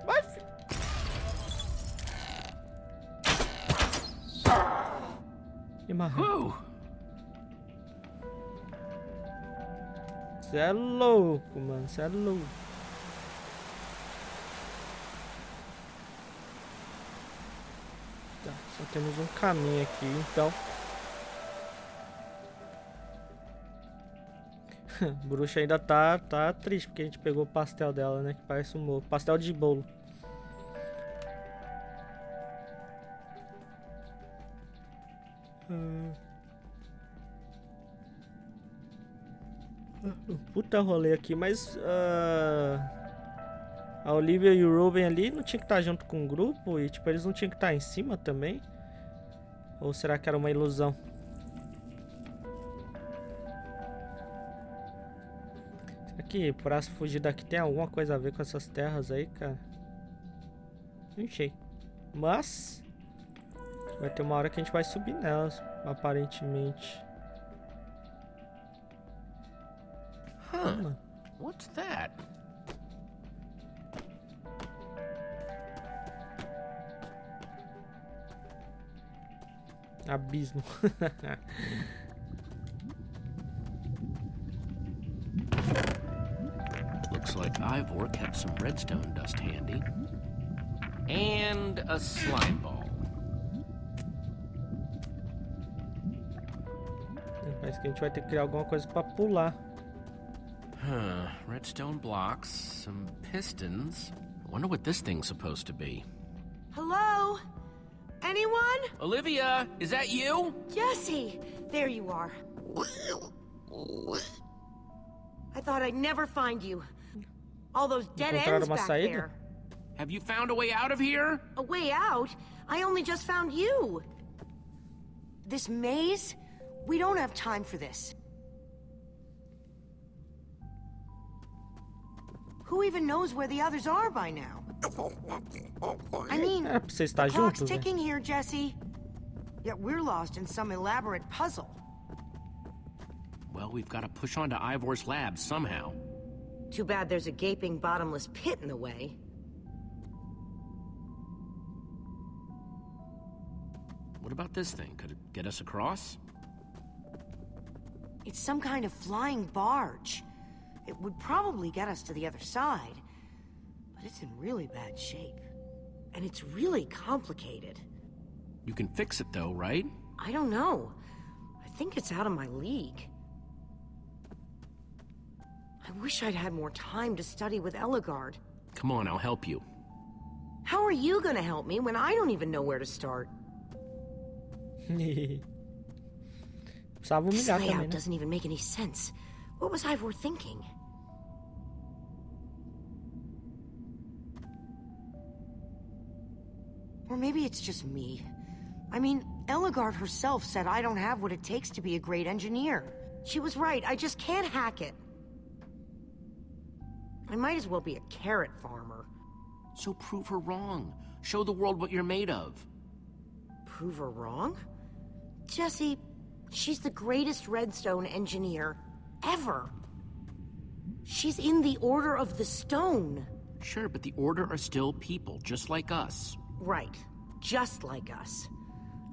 Vai, filho. E marrou. Você é louco, mano. Você é louco. Tá, só temos um caminho aqui, então. Bruxa ainda tá triste porque a gente pegou o pastel dela, né? Que parece um pastel de bolo. Puta rolê aqui, mas a Olivia e o Ruben ali não tinha que estar junto com o grupo e tipo, eles não tinham que estar em cima também? Ou será que era uma ilusão? Aqui, pra fugir daqui tem alguma coisa a ver com essas terras aí, cara? Não sei. Mas vai ter uma hora que a gente vai subir nelas, aparentemente. Huh. What's that? Abismo. Looks like Ivor kept some redstone dust handy. And a slime ball. Parece que a gente vai ter que criar alguma coisa pra pular. Huh. Redstone blocks, some pistons. I wonder what this thing's supposed to be. Hello? Anyone? Olivia, is that you? Jesse! There you are. I thought I'd never find you. All those dead ends back there. Have you found a way out of here? A way out? I only just found you. This maze? We don't have time for this. Who even knows where the others are by now? I mean, Pra você estar the clock's juntos, né? ticking here, Jesse. Yet we're lost in some elaborate puzzle. Well, we've got to push on to Ivor's lab somehow. Too bad there's a gaping bottomless pit in the way. What about this thing? Could it get us across? It's some kind of flying barge. It would probably get us to the other side. But it's in really bad shape. And it's really complicated. You can fix it though, right? I don't know. I think it's out of my league. I wish I'd had more time to study with Eligard. Come on, I'll help you. How are you gonna help me when I don't even know where to start? Precisava This humilhar layout também, né? doesn't even make any sense. What was Ivor thinking? Or maybe it's just me. I mean, Eligard herself said I don't have what it takes to be a great engineer. She was right, I just can't hack it. I might as well be a carrot farmer. So prove her wrong. Show the world what you're made of. Prove her wrong? Jesse, she's the greatest redstone engineer ever. She's in the Order of the Stone. Sure, but the Order are still people, just like us. Right, just like us.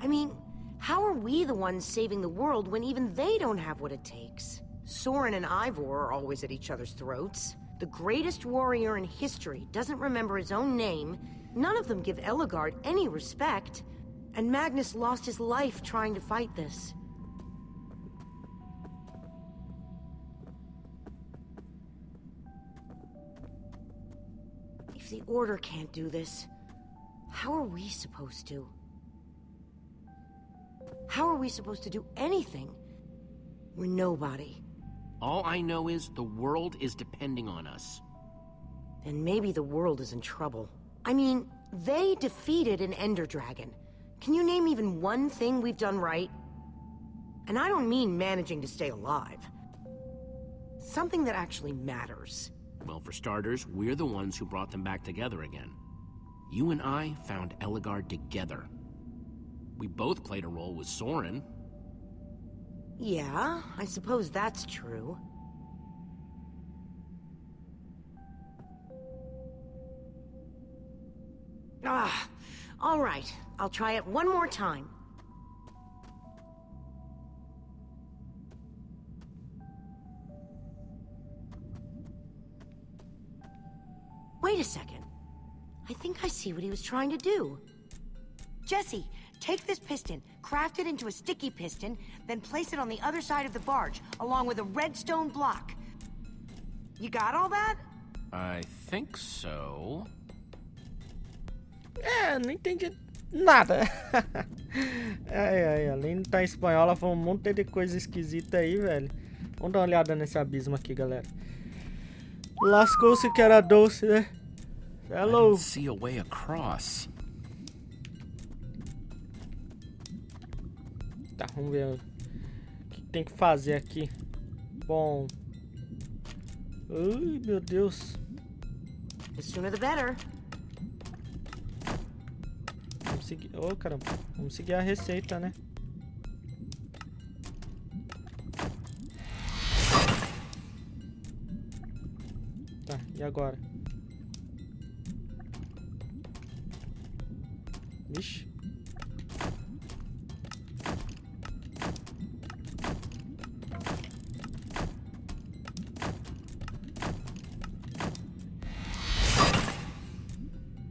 I mean, how are we the ones saving the world when even they don't have what it takes? Soren and Ivor are always at each other's throats. The greatest warrior in history doesn't remember his own name. None of them give Eligard any respect. And Magnus lost his life trying to fight this. If the Order can't do this, how are we supposed to? How are we supposed to do anything? We're nobody. All I know is the world is depending on us. Then maybe the world is in trouble. I mean, they defeated an Ender Dragon. Can you name even one thing we've done right? And I don't mean managing to stay alive. Something that actually matters. Well, for starters, we're the ones who brought them back together again. You and I found Eligard together. We both played a role with Soren. Yeah, I suppose that's true. All right. I'll try it one more time. Wait a second. I think I see what he was trying to do. Jesse, take this piston, craft it into a sticky piston, then place it on the other side of the barge, along with a redstone block. You got all that? I think so. Não entendi nada. Além de estar em espanhol, ela falou um monte de coisa esquisita aí, velho. Vamos dar uma olhada nesse abismo aqui, galera. Lascou-se que era doce, né? Hello. I don't see a way across. Tá, vamos ver o que tem que fazer aqui. Bom, Ai, meu Deus. The sooner the better. Vamos seguir... Ô, caramba. Vamos seguir a receita, né? Tá, e agora? Vixe.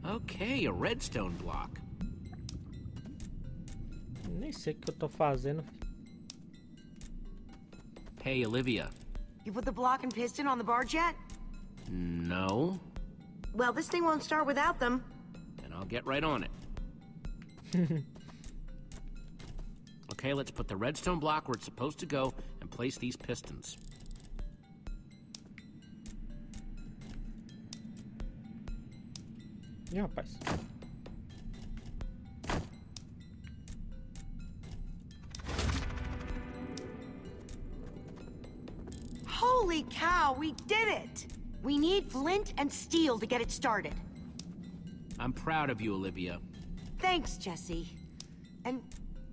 Okay, a redstone block. Nem sei o que eu tô fazendo. Hey, Olivia. You put the block and piston on the barge yet? No, Well, this thing won't start without them. and I'll get right on it. Okay, let's put the redstone block where it's supposed to go and place these pistons. Ih, rapaz. Holy cow, we did it! We need flint and steel to get it started. I'm proud of you, Olivia. Thanks, Jesse. And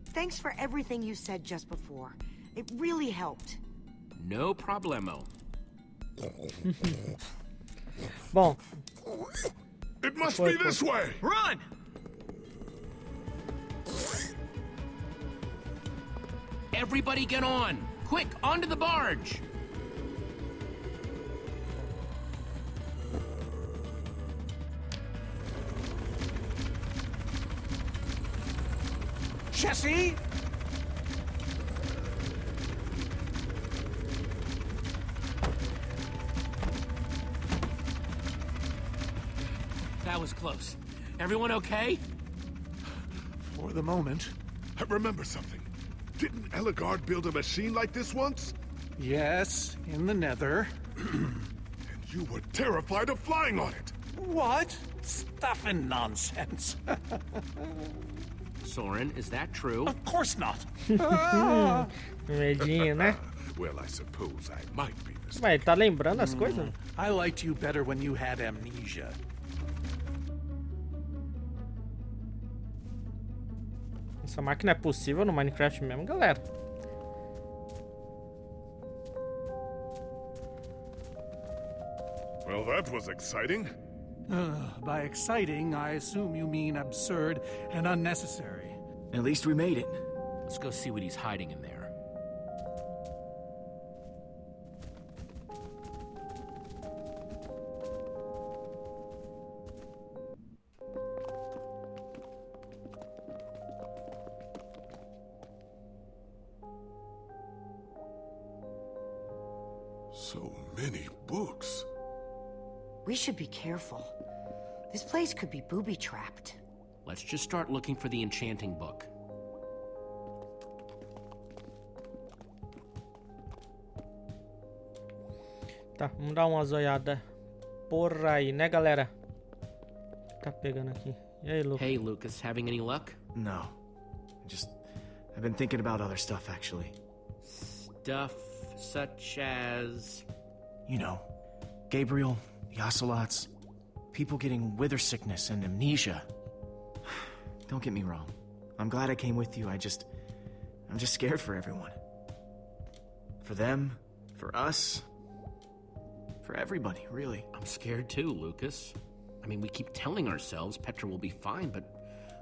thanks for everything you said just before. It really helped. No problemo. Bom, It must Foi, be foi. this way! Run! Everybody get on! Quick, onto the barge! Jesse? That was close. Everyone okay? For the moment. I remember something. Didn't Eligard build a machine like this once? Yes, in the nether. And you were terrified of flying on it! What? Stuff and nonsense. Soren, is that true? Of course not. medinho, né? Well, I suppose I might be mistaken. Mas ele tá lembrando as coisas? I liked you better when you had amnesia. Essa máquina é possível no Minecraft mesmo, galera. Well, that was exciting. By exciting, I assume you mean absurd and unnecessary. At least we made it. Let's go see what he's hiding in there. So many books. We should be careful. This place could be booby-trapped. Let's just start looking for the enchanting book. Tá, vamos dar uma zoiada por aí, né, galera? Tá pegando aqui. E aí, Lucas? Hey, Lucas, having any luck? No. I've been thinking about other stuff, actually. Stuff such as... You know, Gabriel, the ocelots, people getting wither sickness and amnesia. Don't get me wrong. I'm glad I came with you. I'm just scared for everyone. For them, for us, for everybody, really. I'm scared too, Lucas. I mean, we keep telling ourselves Petra will be fine, but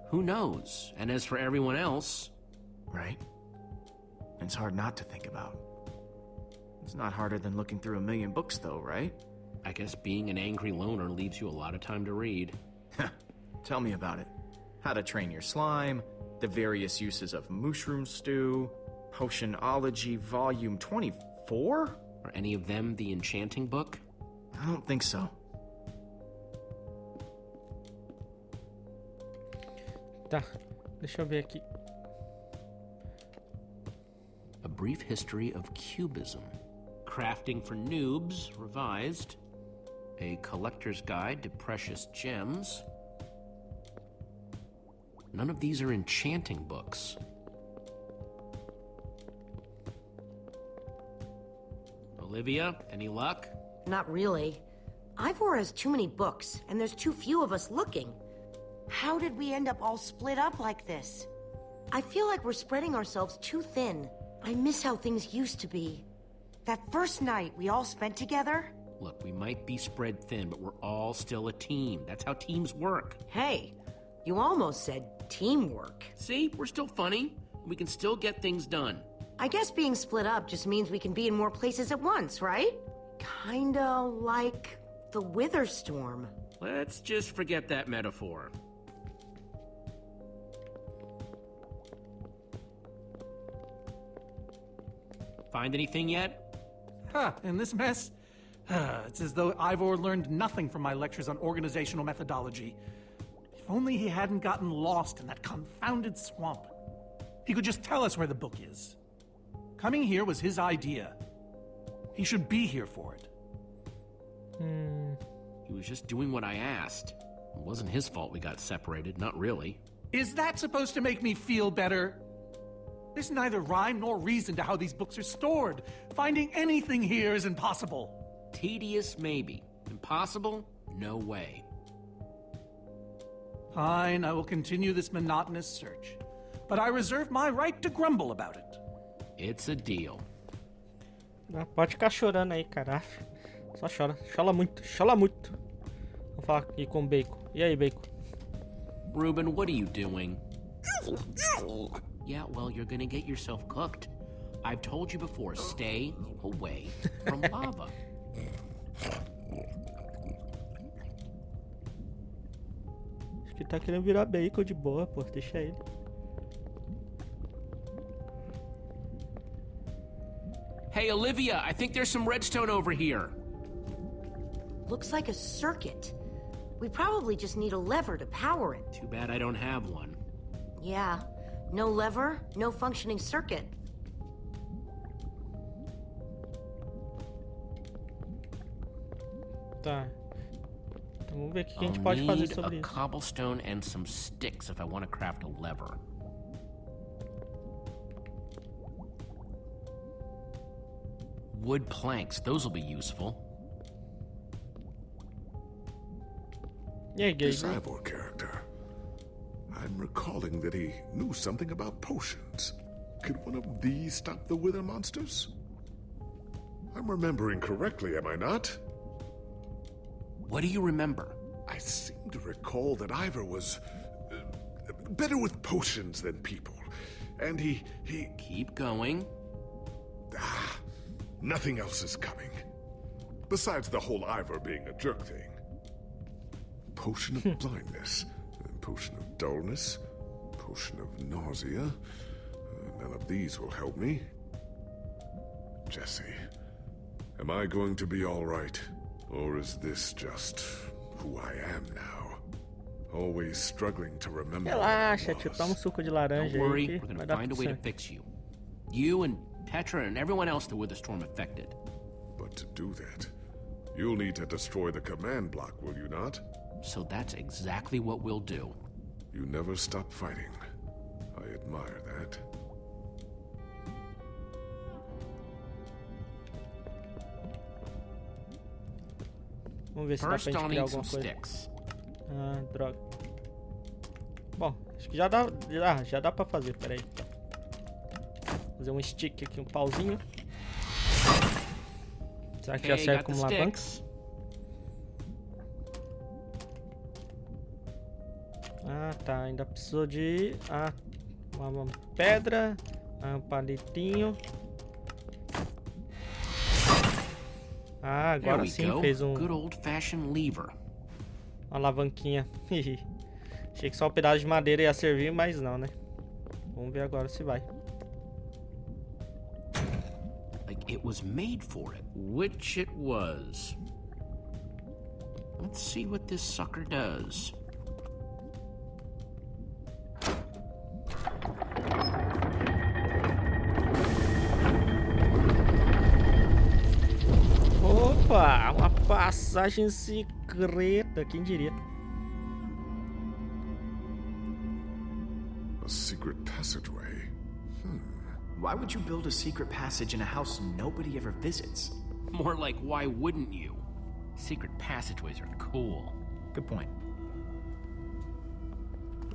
who knows? And as for everyone else... Right? It's hard not to think about. It's not harder than looking through a million books, though, right? I guess being an angry loner leaves you a lot of time to read. Tell me about it. How to train your slime, the various uses of mushroom stew, Potionology Volume 24? Are any of them the enchanting book? I don't think so. Tá, deixa eu ver aqui. A Brief History of Cubism. Crafting for Noobs, revised. A Collector's Guide to Precious Gems. None of these are enchanting books. Olivia, any luck? Not really. Ivor has too many books, and there's too few of us looking. How did we end up all split up like this? I feel like we're spreading ourselves too thin. I miss how things used to be. That first night we all spent together. Look, we might be spread thin, but we're all still a team. That's how teams work. Hey, you almost said teamwork. See, we're still funny. We can still get things done. I guess being split up just means we can be in more places at once, right? Kinda like the Wither Storm. Let's just forget that metaphor. Find anything yet? In this mess? It's as though Ivor learned nothing from my lectures on organizational methodology. If only he hadn't gotten lost in that confounded swamp. He could just tell us where the book is. Coming here was his idea. He should be here for it. He was just doing what I asked. It wasn't his fault we got separated, not really. Is that supposed to make me feel better? There's neither rhyme nor reason to how these books are stored. Finding anything here is impossible. Tedious, maybe. Impossible? No way. Fine, I will continue this monotonous search. But I reserve my right to grumble about it. It's a deal. Pode ficar chorando aí, cara. Só chora. Chola muito, chola muito. Vou falar aqui com o Bacon. E aí, Bacon? Ruben, what are you doing? Yeah, well, you're gonna get yourself cooked. I've told you before, stay away from lava. Acho que ele tá querendo virar Bacon de boa, pô. Deixa ele. Hey, Olivia, I think there's some redstone over here. Looks like a circuit. We probably just need a lever to power it. Too bad I don't have one. Yeah, no lever, no functioning circuit. Tá. Então vamos ver o que a gente pode fazer sobre a isso. Cobblestone and some sticks if I want to craft a lever. Wood planks, those will be useful. Yeah, This Ivor character. I'm recalling that he knew something about potions. Could one of these stop the Wither monsters? I'm remembering correctly, am I not? What do you remember? I seem to recall that Ivor was better with potions than people. And he... Keep going. Nothing else is coming. Besides the whole Ivor being a jerk thing. Potion of blindness, potion of dullness, potion of nausea. None of these will help me. Jesse, am I going to be all right? Or is this just who I am now? Always struggling to remember. Relaxa, tio, toma suco de laranja. Don't worry, aí, we're gonna find a way to fix you. You and Petra and everyone else that Witherstorm affected. But to do that, you'll need to destroy the command block, will you not? So that's exactly what we'll do. You never stop fighting. I admire that. Vamos ver se First, dá pra I'll gente criar need some alguma coisa. sticks. Ah, droga. Bom, acho que já dá pra fazer, peraí. Fazer um stick aqui, um pauzinho. Será que já serve como alavanca? Ah, tá. Ainda precisou de uma pedra, um palitinho. Ah, agora sim fez um... Good old-fashioned lever. Uma alavanquinha. Achei que só um pedaço de madeira ia servir, mas não, né? Vamos ver agora se vai. Like it was made for it, which it was. Let's see what this sucker does. Opa, uma passagem secreta, quem diria? A secret passageway. Why would you build a secret passage in a house nobody ever visits? More like, why wouldn't you? Secret passageways are cool. Good point.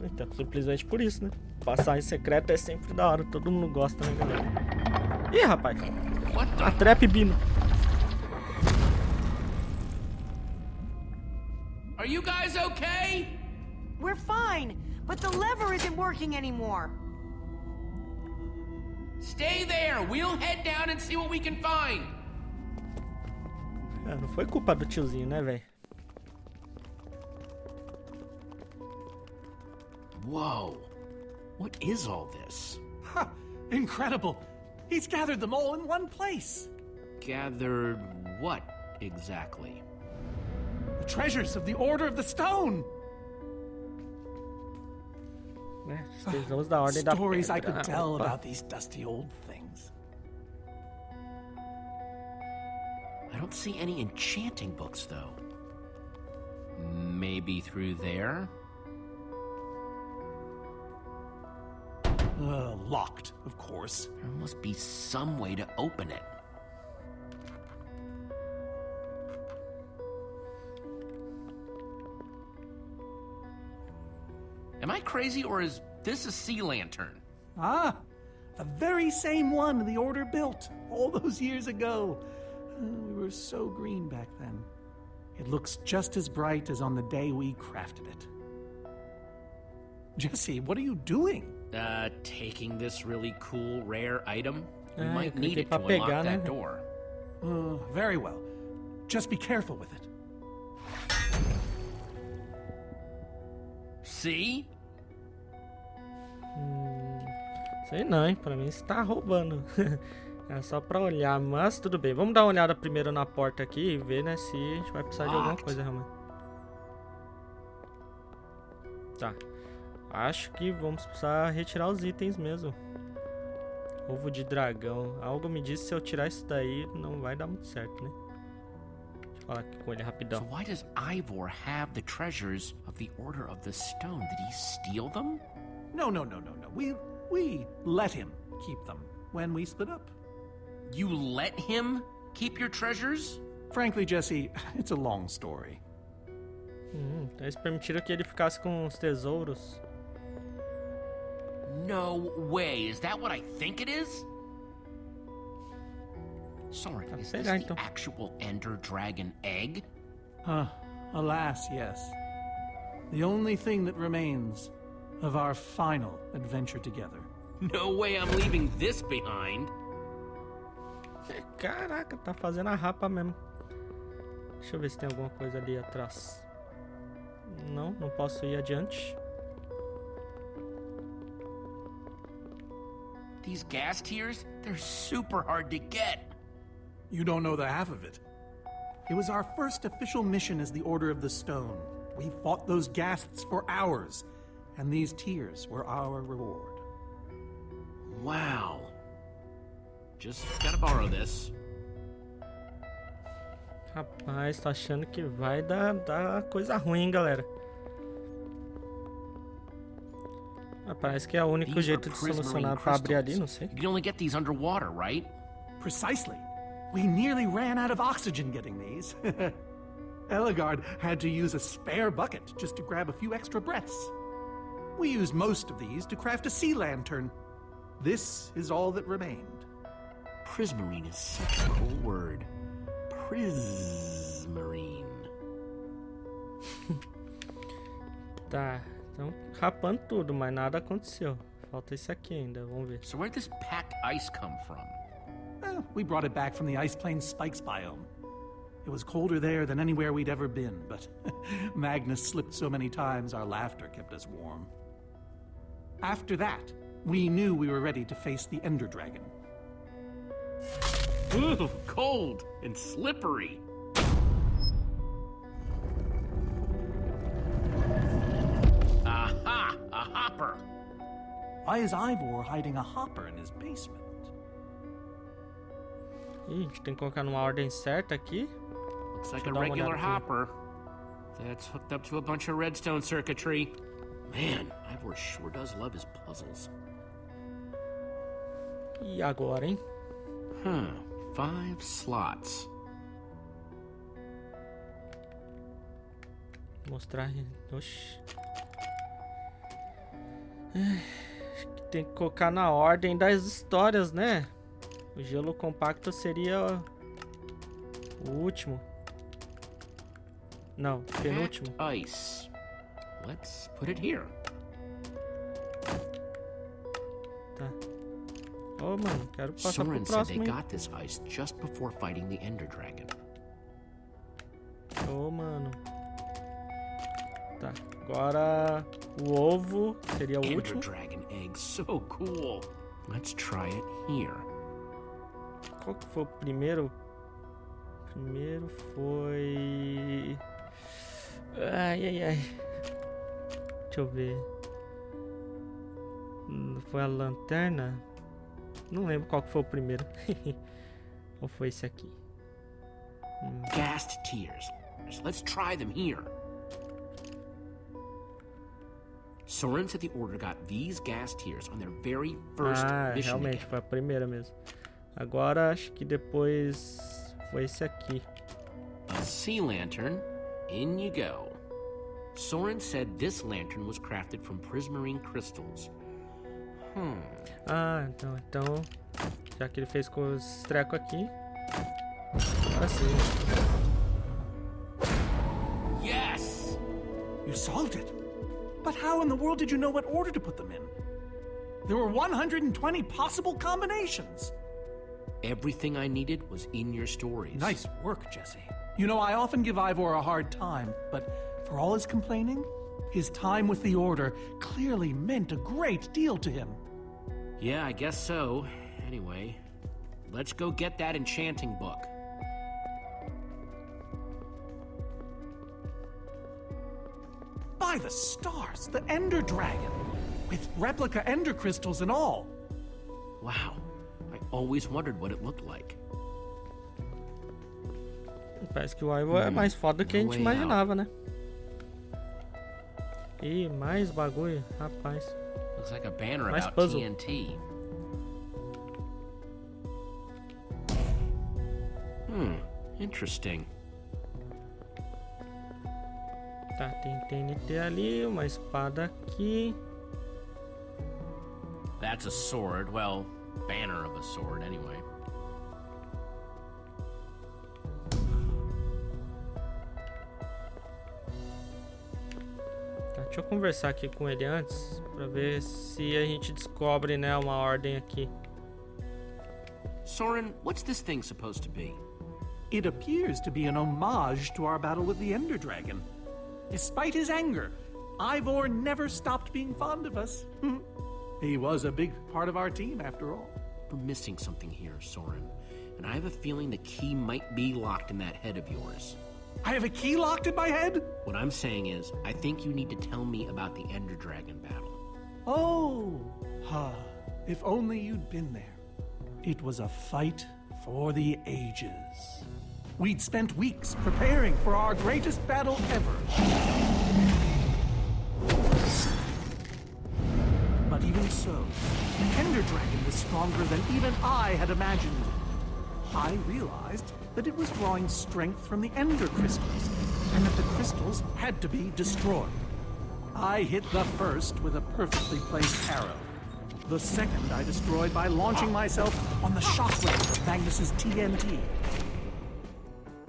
Então, simplesmente por isso, né? Passagem secreta é sempre da hora, todo mundo gosta, né, galera? Ih, rapaz! A trap Bino. Are you guys okay? We're fine, but the lever isn't working anymore. Stay there. We'll head down and see what we can find. Não foi culpa do tiozinho, né, velho? Whoa. What is all this? Ha! Incredible! He's gathered them all in one place. Gathered what exactly? The treasures of the Order of the Stone. Tesouros da Ordem da Stories I Pedra. could tell about these dusty old things. I don't see any enchanting books, though. Maybe through there? Locked, of course. There must be some way to open it. Am I crazy, or is this a sea lantern? Ah, the very same one the Order built all those years ago. We were so green back then. It looks just as bright as on the day we crafted it. Jesse, what are you doing? Taking this really cool, rare item. We Ah, might eu need cliquei it to pra unlock pegar, that né? door. Very well. Just be careful with it. See? Sei não, hein? Pra mim você tá roubando. É só pra olhar, mas tudo bem. Vamos dar uma olhada primeiro na porta aqui e ver, né, se a gente vai precisar de alguma coisa realmente. Tá. Acho que vamos precisar retirar os itens mesmo. Ovo de dragão. Algo me diz que se eu tirar isso daí não vai dar muito certo, né? Deixa eu falar aqui com ele rapidão. So why does Ivor have the treasures of the Order of the Stone? Did he steal them? No. We let him keep them when we split up. You let him keep your treasures? Frankly, Jesse, it's a long story. Então eles permitiram que ele ficasse com os tesouros. No way. Is that what I think it is? Soren, is this pegar, the então. actual Ender Dragon egg? Alas, yes. The only thing that remains of our final adventure together. No way I'm leaving this behind. Caraca, tá fazendo a rapa mesmo. Deixa eu ver se tem alguma coisa ali atrás. Não posso ir adiante. These gas tiers, they're super hard to get. You don't know the half of it. It was our first official mission as the Order of the Stone. We fought those ghasts for hours, and these tears were our reward. Wow. Just gotta borrow this. Rapaz, tô achando que vai dar coisa ruim, hein, galera. Parece que é o único jeito de solucionar pra abrir ali, não sei. You can only get these underwater, right? Precisely. We nearly ran out of oxygen getting these. Eligard had to use a spare bucket just to grab a few extra breaths. We used most of these to craft a sea lantern. This is all that remained. Prismarine is such a cool word. Prismarine. Tá, então rapando tudo, mas nada aconteceu. Falta esse aqui ainda, vamos ver. So where'd this packed ice come from? We brought it back from the Ice Plains Spikes biome. It was colder there than anywhere we'd ever been, but Magnus slipped so many times our laughter kept us warm. After that, we knew we were ready to face the Ender Dragon. Ooh, cold and slippery. Aha! A hopper! Why is Ivor hiding a hopper in his basement? Ih, a gente tem que colocar numa ordem certa aqui. Looks like Deixa a eu dar uma regular olhada aqui. hopper. That's hooked up to a bunch of redstone circuitry. Man, Ivor sure does love his puzzles. E agora, hein? 5 slots. Mostrar... Oxi. Acho que tem que colocar na ordem das histórias, né? O gelo compacto seria o último. Não, penúltimo. Ice. Let's put it here. Tá. Oh, mano, quero passar pro Soren said they próximo, hein? got this ice just before fighting the Ender Dragon. Oh, mano. Tá, agora o ovo seria o Ender último. Dragon egg, so cool. Let's try it here. Qual que foi o primeiro? O primeiro foi... Ai, ai, ai. Deixa eu ver. Foi a lanterna? Não lembro qual que foi o primeiro. Ou foi esse aqui? Gassed tears. Let's try them here. Soren said the Order got these gas tears on their very first mission. Realmente, together. foi a primeira mesmo. Agora acho que depois foi esse aqui. A sea lantern. In you go. Soren said this lantern was crafted from prismarine crystals. Ah, então já que ele fez com os trecos aqui. Agora sim. Yes! You solved it. But how in the world did you know what order to put them in? There were 120 possible combinations. Everything I needed was in your stories. Nice work, Jesse. You know, I often give Ivor a hard time, but for all his complaining, his time with the Order clearly meant a great deal to him. Yeah, I guess so. Anyway, let's go get that enchanting book. By the stars, the Ender Dragon, with replica Ender crystals and all. Wow, I always wondered what it looked like. Parece que o Ivor é mais foda do que a gente imaginava, né? Ih, mais bagulho, rapaz. Looks like a banner Nice about puzzle. TNT. Interesting. Tá, tem TNT ali, uma espada aqui. That's a sword. Well, banner of a sword, anyway. Tá, deixa eu conversar aqui com ele antes, pra ver se a gente descobre, né, uma ordem aqui. Soren, what's this thing supposed to be? It appears to be an homage to our battle with the Ender Dragon. Despite his anger, Ivor never stopped being fond of us. He was a big part of our team, after all. We're missing something here, Soren. And I have a feeling the key might be locked in that head of yours. I have a key locked in my head? What I'm saying is, I think you need to tell me about the Ender Dragon battle. Oh, if only you'd been there. It was a fight for the ages. We'd spent weeks preparing for our greatest battle ever. But even so, the Ender Dragon was stronger than even I had imagined. I realized that it was drawing strength from the Ender crystals, and that the crystals had to be destroyed. I hit the first with a perfectly placed arrow. The second I destroyed by launching myself on the shockwave of Magnus's TNT.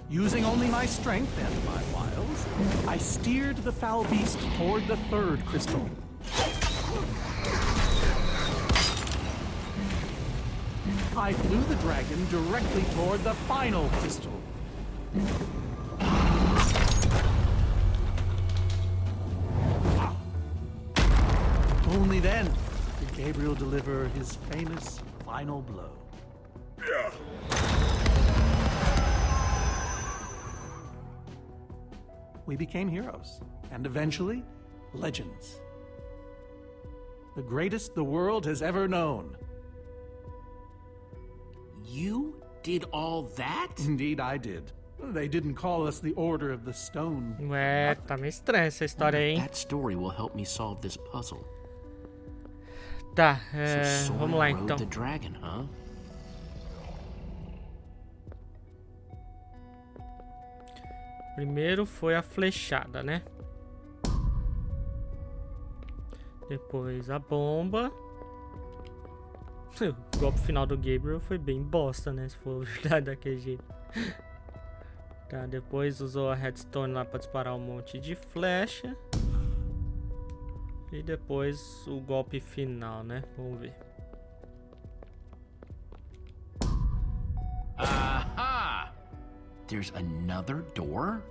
Using only my strength and my wiles, I steered the foul beast toward the third crystal. I flew the dragon directly toward the final crystal. Only then did Gabriel deliver his famous final blow. We became heroes, and eventually, legends. The greatest the world has ever known. You did all that? Indeed, I did. They didn't call us the Order of the Stone. Ué, tá meio estranha essa história aí, hein? That story will help me solve this puzzle. Tá, So Soren vamos lá rode então. the dragon, huh? Primeiro foi a flechada, né? Depois a bomba. O golpe final do Gabriel foi bem bosta, né? Se for verdade daquele jeito. Tá, depois usou a redstone lá pra disparar um monte de flecha. E depois o golpe final, né? Vamos ver. Aha! There's another door?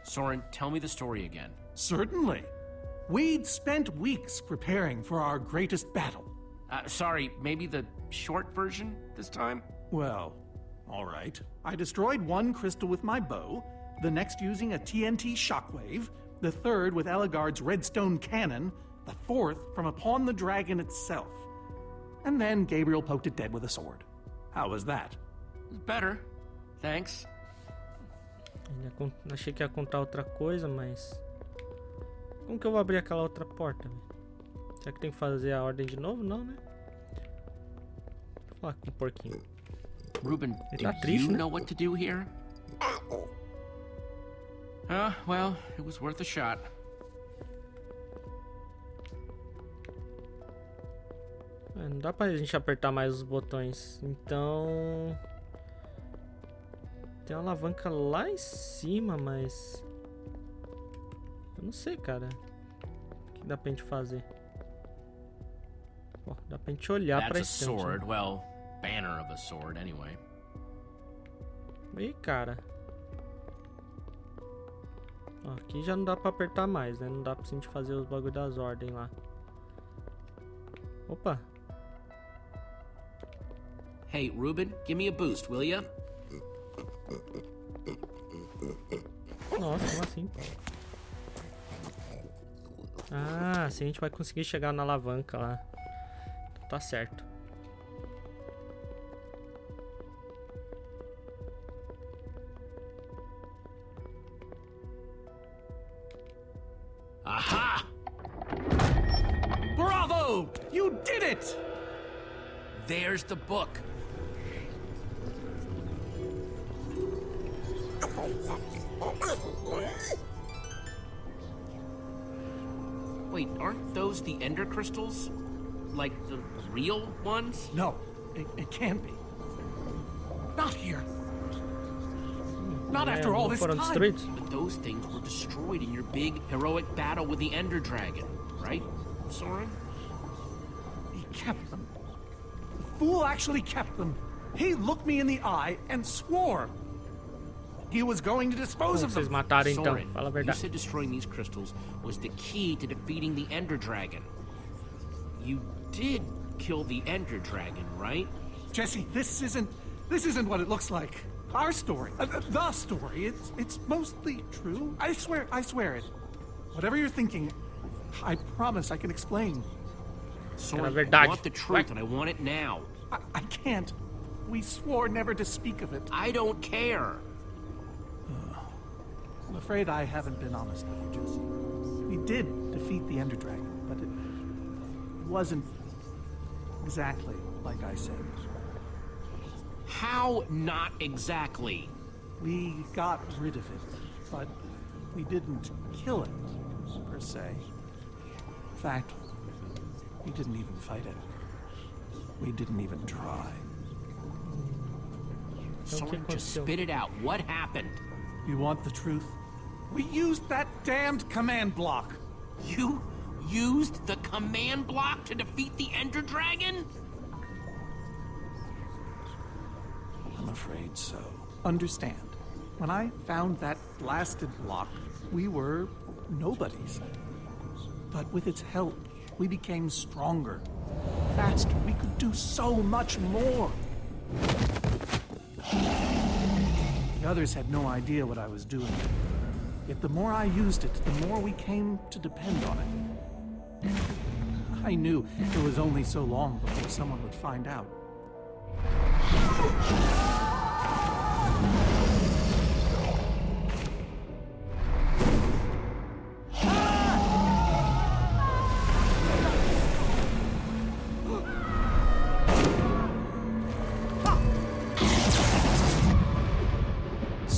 Soren, tell me the story again. Certainly. We'd spent weeks preparing for our greatest battle. Sorry, maybe the short version this time? Well, all right. I destroyed one crystal with my bow, the next using a TNT shockwave, the third with Eligard's redstone cannon, the fourth from upon the dragon itself. And then Gabriel poked it dead with a sword. How was that? Better. Thanks. Achei que ia contar outra coisa, mas... Como que eu vou abrir aquela outra porta? Será que tem que fazer a ordem de novo? Não, né? Vou falar com o porquinho. Ruben, Ele do tá triste, you né? know what to do here? Well, it was worth a shot. Não dá pra gente apertar mais os botões. Então... Tem uma alavanca lá em cima, mas... Eu não sei, cara. O que dá pra gente fazer? Ó, dá pra gente olhar pra That's a estante, sword. né? Well, banner of a sword, anyway. Ih, cara. Ó, aqui já não dá pra apertar mais, né? Não dá pra gente fazer os bagulho das ordens lá. Opa. Hey, Ruben, give me a boost, will ya? Nossa, como assim? Ah, assim a gente vai conseguir chegar na alavanca lá. Então tá certo. Aha! Bravo! You did it! There's the book. Wait, aren't those the ender crystals? Like the real ones? No, it can't be. Not here. Not after all this foram time. destruídos. But those things were destroyed in your big heroic battle with the ender dragon, right, Soren? He kept them. The fool actually kept them. He looked me in the eye and swore he was going to dispose of Vocês them. mataram então, Soren, fala a you verdade. said destroying these crystals was the key to defeating the ender dragon. You did kill the ender dragon, right? Jesse, this isn't what it looks like. Our story, the story, it's mostly true. I swear it. Whatever you're thinking, I promise I can explain. Soren, verdade. I want the truth, and I want it now. I can't. We swore never to speak of it. I don't care. I'm afraid I haven't been honest with you, Jesse. We did defeat the Ender Dragon, but it wasn't exactly like I said. How not exactly? We got rid of it, but we didn't kill it, per se. In fact, we didn't even fight it. We didn't even try. Soren, just spit it out. What happened? You want the truth? We used that damned command block. You used the command block to defeat the ender dragon? I'm afraid so. Understand, when I found that blasted block, we were nobodies. But with its help, we became stronger, faster. We could do so much more. The others had no idea what I was doing. Yet the more I used it, the more we came to depend on it. I knew it was only so long before someone would find out.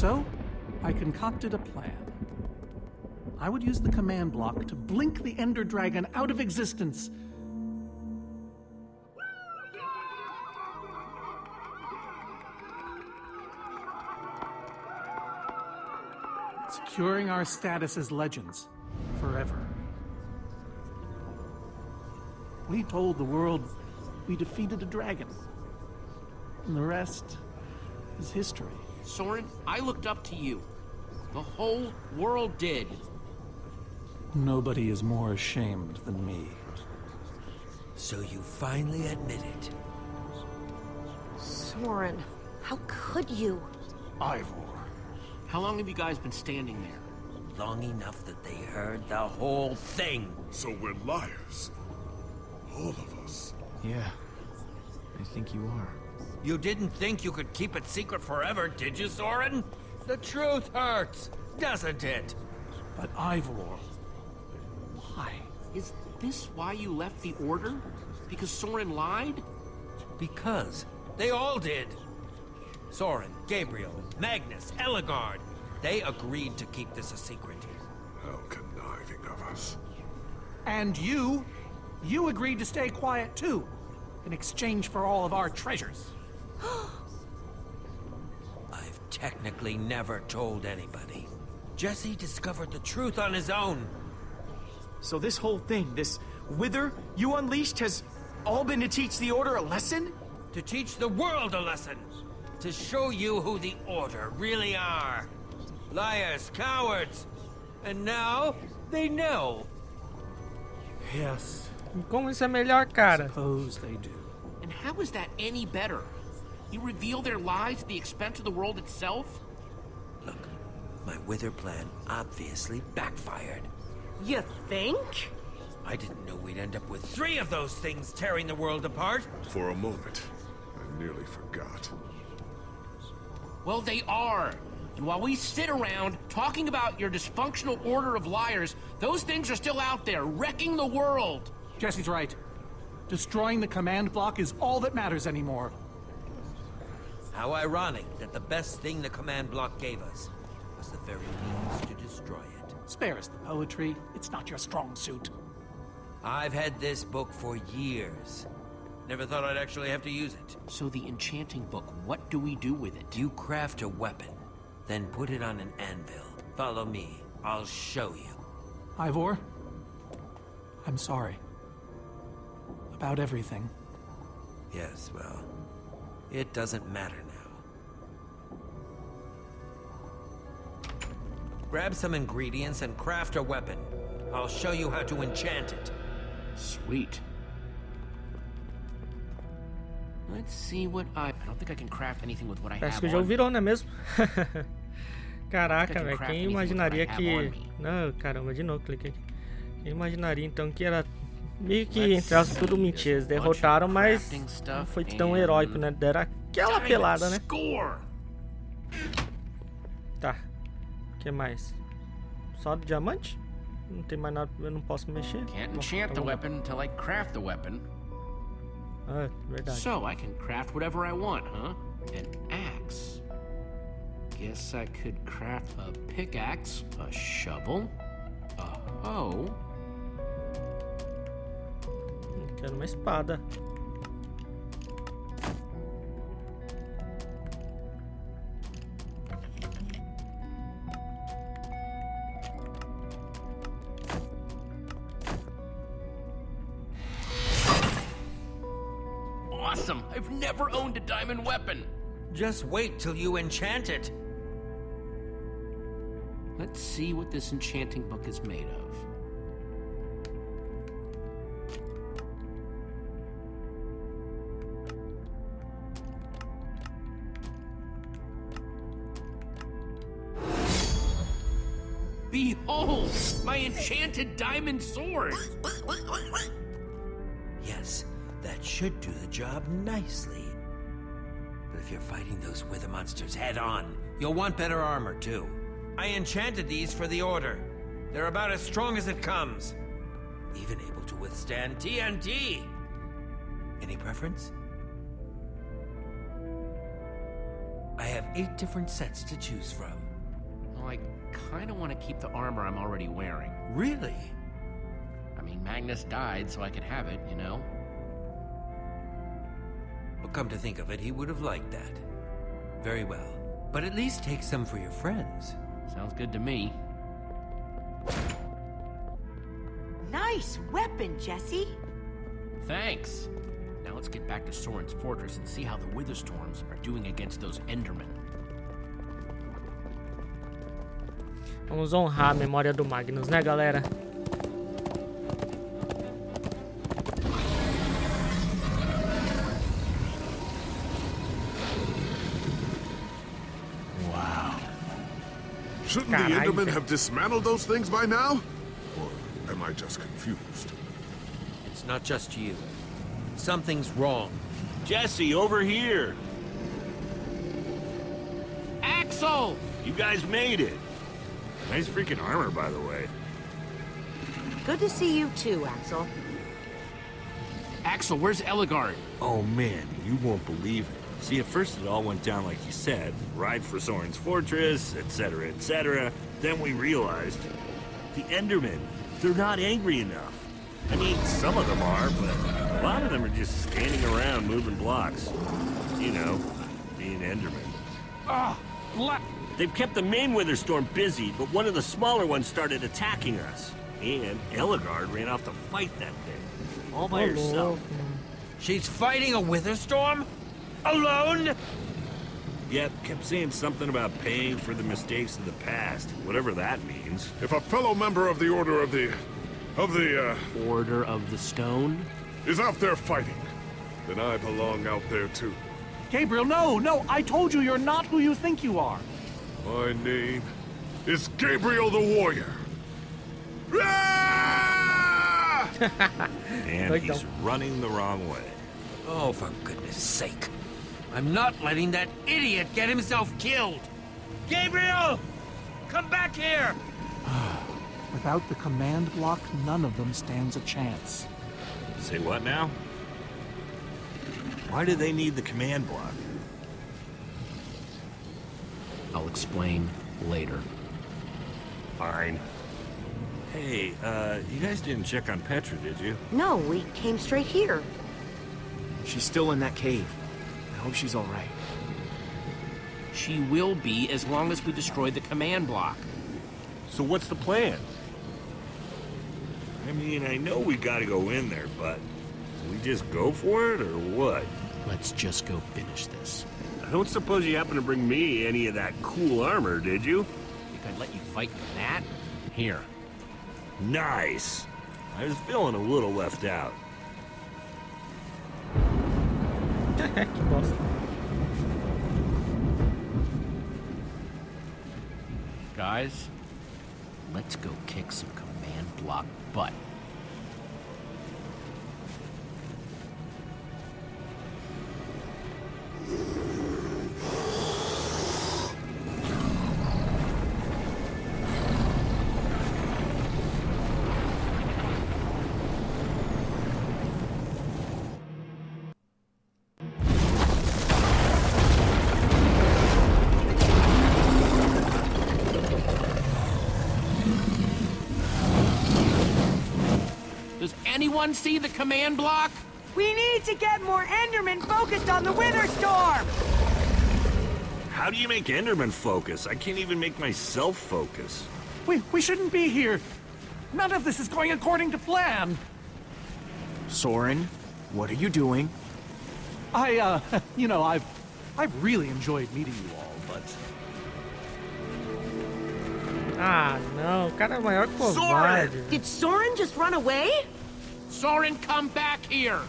So, I concocted a plan. I would use the command block to blink the Ender Dragon out of existence. Securing our status as legends forever. We told the world we defeated a dragon. And the rest is history. Soren, I looked up to you. The whole world did. Nobody is more ashamed than me. So you finally admit it. Soren, how could you? Ivor. How long have you guys been standing there? Long enough that they heard the whole thing. So we're liars. All of us. Yeah, I think you are. You didn't think you could keep it secret forever, did you, Soren? The truth hurts, doesn't it? But Ivor, why? Is this why you left the Order? Because Soren lied? Because they all did. Soren, Gabriel, Magnus, Ellegaard. They agreed to keep this a secret. How conniving of us. And you agreed to stay quiet too, in exchange for all of our treasures. I've technically never told anybody. Jesse discovered the truth on his own. So this whole thing, this wither you unleashed, has all been to teach the Order a lesson? To teach the world a lesson. To show you who the Order really are. Liars, cowards. And now, they know. Yes, Como isso é melhor, cara? suppose they do. And how is that any better? You reveal their lies at the expense of the world itself? Look, my wither plan obviously backfired. You think? I didn't know we'd end up with 3 of those things tearing the world apart. For a moment, I nearly forgot. Well, they are. And while we sit around talking about your dysfunctional order of liars, those things are still out there, wrecking the world. Jesse's right. Destroying the command block is all that matters anymore. How ironic that the best thing the command block gave us was the very means to destroy it. Spare us the poetry. It's not your strong suit. I've had this book for years. Never thought I'd actually have to use it. So the enchanting book, what do we do with it? You craft a weapon, then put it on an anvil. Follow me. I'll show you. Ivor, I'm sorry. About everything. Yes, well, it doesn't matter now. Grab some ingredients and craft a weapon. I'll show you how to enchant it. Sweet. Let's see what I don't think I can craft anything with what I Parece have que o jogo on. virou, não é mesmo? Caraca, Tem que velho, craft quem anything with imaginaria what I have on que... me. Não, caramba, de novo, cliquei aqui. Quem imaginaria então que era meio que, entre aspas, tudo mentira. Eles derrotaram, mas não foi tão heróico, né? Deram aquela pelada, né? Score! Tá. O que mais? Só do diamante? Não tem mais nada, eu não posso mexer. Can't Bom, enchant the então- weapon until I craft the weapon. Ah, verdade. So I can craft whatever I want, huh? An axe. Guess I could craft a pickaxe, a shovel, a hoe. Quero uma espada. Awesome! I've never owned a diamond weapon. Just wait till you enchant it. Let's see what this enchanting book is made of. Behold, my enchanted diamond sword! Yes, that should do the job nicely. But if you're fighting those wither monsters head on, you'll want better armor too. I enchanted these for the Order. They're about as strong as it comes. Even able to withstand TNT. Any preference? I have 8 different sets to choose from. Well, I kind of want to keep the armor I'm already wearing. Really? I mean, Magnus died so I could have it, you know? Well, come to think of it, he would have liked that. Very well. But at least take some for your friends. Sounds good to me. Nice weapon, Jesse. Thanks. Now let's get back to Soren's fortress and see how the Witherstorms are doing against those Endermen. Vamos honrar a memória do Magnus, né, galera? Wow. Shouldn't the Caralho, Endermen velho. have dismantled those things by now? Or am I just confused? It's not just you. Something's wrong. Jesse, over here! Axel! You guys made it! Nice freaking armor, by the way. Good to see you too, Axel. Axel, where's Eligard? Oh man, you won't believe it. See, at first it all went down like you said. Ride for Soren's fortress, etc., etc. Then we realized the Endermen, they're not angry enough. I mean, some of them are, but a lot of them are just standing around moving blocks. You know, being Endermen. Ah, They've kept the main Witherstorm busy, but one of the smaller ones started attacking us. And Eligard ran off to fight that thing, all by herself. She's fighting a Witherstorm? Alone? Yep, kept saying something about paying for the mistakes of the past, whatever that means. If a fellow member of the Order of the Order of the Stone? is out there fighting, then I belong out there too. Gabriel, no, I told you you're not who you think you are. My name is Gabriel the Warrior. And Like he's the- running the wrong way. Oh, for goodness sake. I'm not letting that idiot get himself killed. Gabriel! Come back here! Without the command block, none of them stands a chance. Say what now? Why do they need the command block? I'll explain later. Fine. Hey, you guys didn't check on Petra, did you? No, we came straight here. She's still in that cave. I hope she's all right. She will be as long as we destroy the command block. So what's the plan? I mean, I know we gotta go in there, but do we just go for it, or what? Let's just go finish this. I don't suppose you happen to bring me any of that cool armor, did you? Think I'd let you fight with that? Here. Nice! I was feeling a little left out. Que bosta. Guys, let's go kick some command block butt. Does anyone see the command block? We need to get more Endermen focused on the Witherstorm! How do you make Enderman focus? I can't even make myself focus. We shouldn't be here. None of this is going according to plan. Soren, what are you doing? You know, I've really enjoyed meeting you all, but Ah, não. O cara é o maior covarde. Did Soren just run away? Soren, come back here!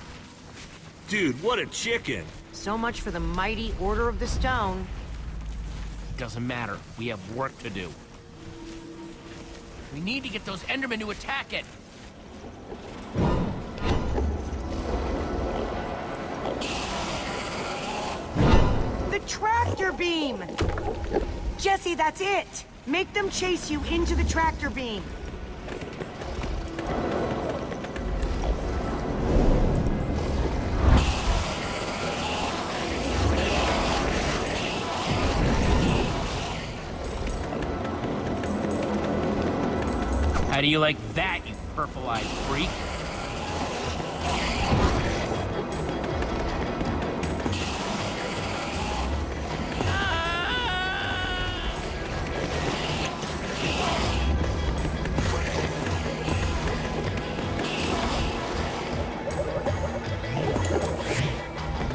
Dude, what a chicken! So much for the mighty Order of the Stone. Doesn't matter. We have work to do. We need to get those Endermen to attack it. The tractor beam! Jesse, that's it! Make them chase you into the tractor beam. How do you like that, you purple-eyed freak?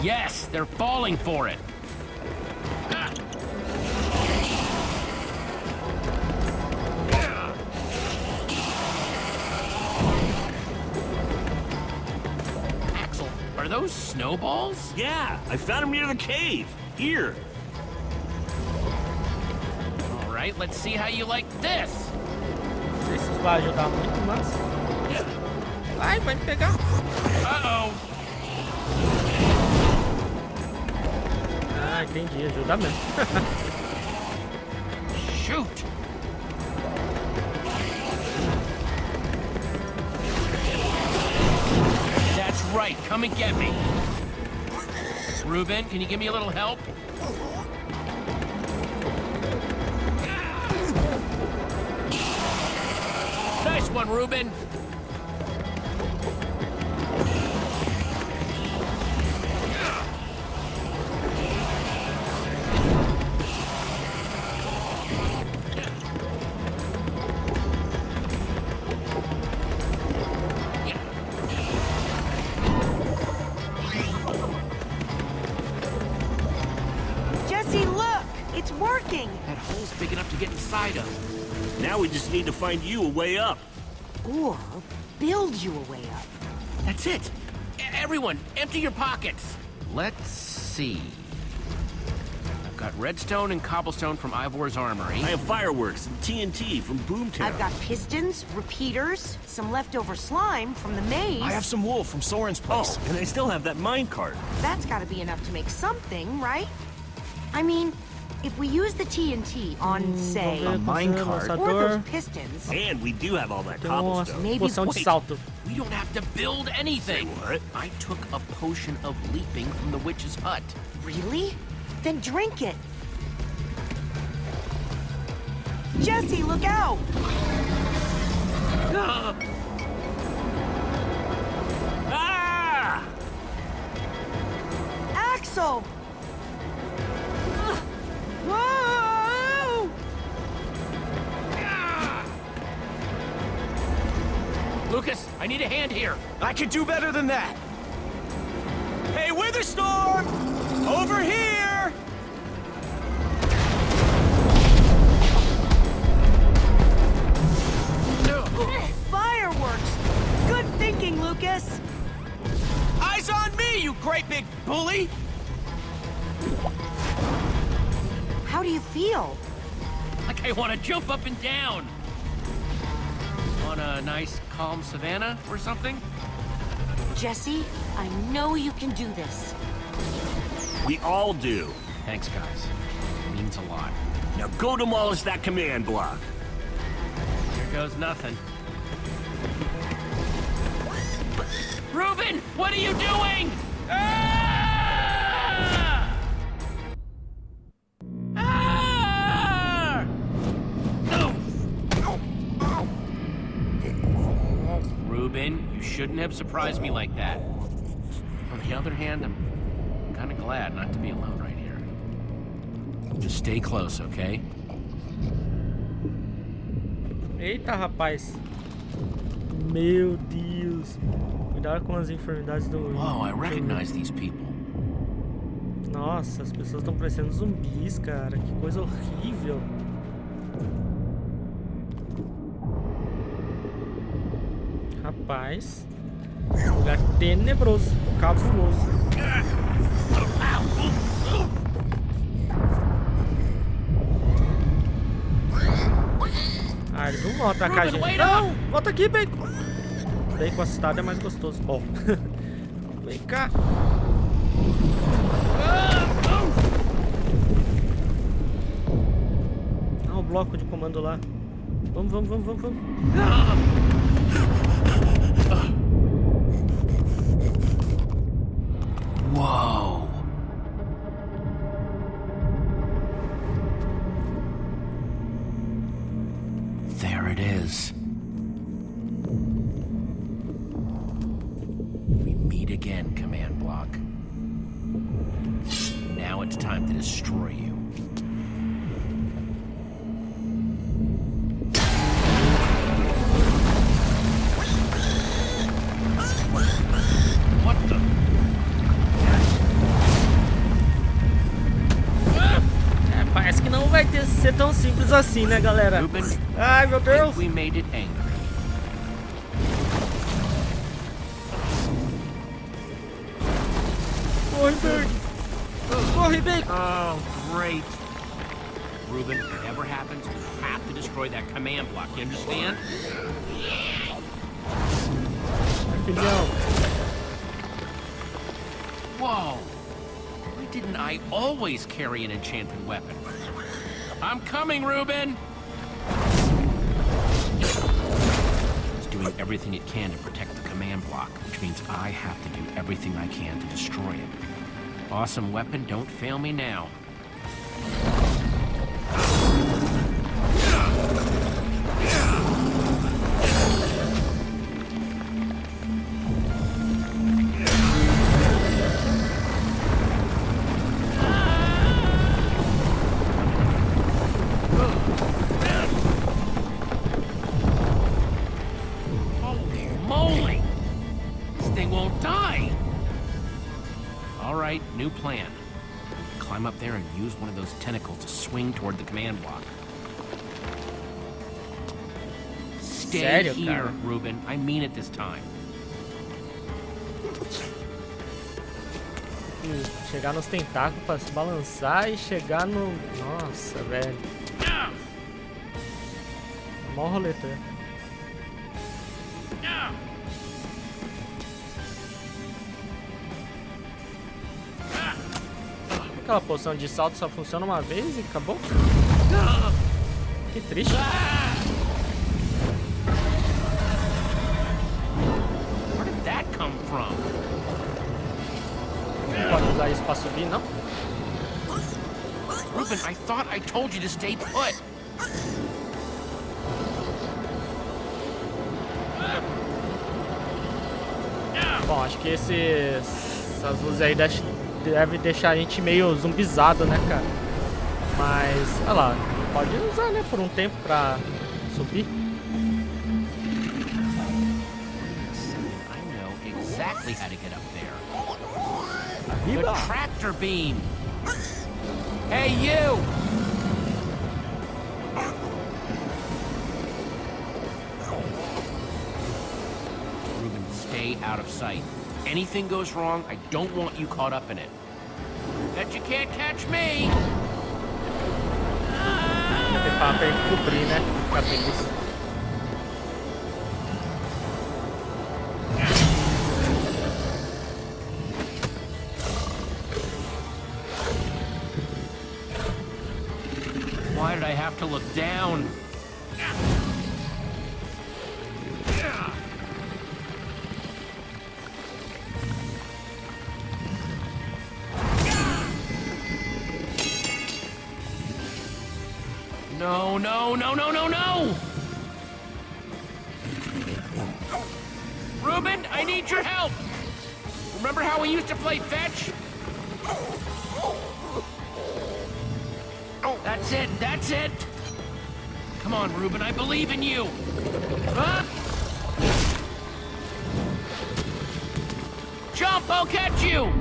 Yes, they're falling for it. Axel, are those snowballs? Yeah, I found them near the cave. Here. All right, let's see how you like this. Não sei se isso vai ajudar muito, mas... Ai, vai me pegar. Uh-oh. Ah, entendi. Ajuda mesmo. Shoot. That's right. Come and get me. Ruben, can you give me a little help? Nice one, Ruben. Jesse, look! It's working! That hole's big enough to get inside of. Now we just need to find you a way up. Or build you a way up. That's it. Everyone, empty your pockets. Let's see. I've got redstone and cobblestone from Ivor's armory. I have fireworks and TNT from Boomtown. I've got pistons, repeaters, some leftover slime from the maze. I have some wool from Soren's place. Oh, and I still have that minecart. That's gotta be enough to make something, right? I mean, if we use the TNT on, say, A minecart. or those pistons, And we do have all that Nossa, cobblestone. maybe poção de wait. salto. We don't have to build anything. Say what? I took a potion of leaping from the witch's hut. really? Then drink it. Jesse, look out! Ah! Axel! Whoa! Lucas, I need a hand here. I could do better than that. Hey, Witherstorm! Over here! Fireworks! Good thinking, Lucas! Eyes on me, you great big bully! How do you feel? Like I want to jump up and down. On a nice, calm savanna or something? Jesse, I know you can do this. We all do. Thanks, guys. It means a lot. Now go demolish that command block. Here goes nothing. Reuben, what are you doing? Ah! Ah! Reuben, you shouldn't have surprised me like that. On the other hand, I'm kind of glad not to be alone right here. Just stay close, okay? Eita, rapaz. Meu Deus. Cuidado com as enfermidades do... Whoa, I recognize these people. Nossa, as pessoas estão parecendo zumbis, cara. Que coisa horrível. Rapaz. Lugar tenebroso. Cabuloso. Ah, eles não vão atacar a gente. Não! Volta aqui, Bacon! Bacon assustado é mais gostoso. Ó. Vem cá. Ah, o bloco de comando lá. Vamos, vamos, vamos, vamos, vamos. Whoa. There it is. meet again, command block. Now it's time to destroy you. What the? Parece que não vai ser tão simples assim, né, galera? Ruben, Ai, meu Deus! we made it angry. Corre bem! Corre bem! Oh, great. Ruben, whatever happens, we have to destroy that command block, you understand? Filhão! Whoa! Why didn't I always carry an enchanted weapon? I'm coming, Ruben! It's doing everything it can to protect the command block, which means I have to do everything I can to destroy it. Awesome weapon, don't fail me now. Holy moly! This thing won't die! All right, new plan. Climb up there and use one of those tentacles to swing toward the command block. Stay Sério, here, cara? Ruben. I mean it this time. Chegar nos tentáculos pra se balançar e chegar no... Nossa, velho. É mó roleta. Aquela poção de salto só funciona uma vez e acabou? Que triste. Where did that come from? Não pode usar isso pra subir, não? Ruben, I thought I told you to stay put. Bom, acho que essas luzes aí devem deixar a gente meio zumbizado, né, cara? Mas, olha lá, pode usar, né, por um tempo pra subir. I know exactly how to get up there. Viva! The tractor beam. Hey, you! Ruben, stay out of sight. Anything goes wrong, I don't want you caught up in it. Bet you can't catch me! Vai ter pra cobrir, né? Ficar feliz. Why did I have to look down? No, no, no, no, no, no! Ruben, I need your help! Remember how we used to play fetch? That's it, that's it! Come on, Ruben, I believe in you! Huh? Jump, I'll catch you!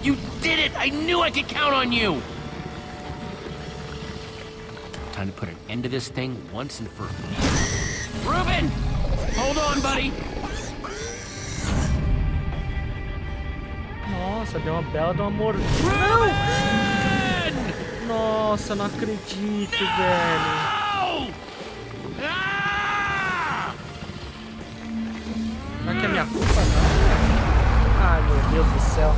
You did it! I knew I could count on you! Time to put an end to this thing once and for all. Ruben! Hold on, buddy! Nossa, deu uma bela de uma mordida. Nossa, não acredito, velho. Ah! Será que é minha culpa, não? Ai, meu Deus do céu.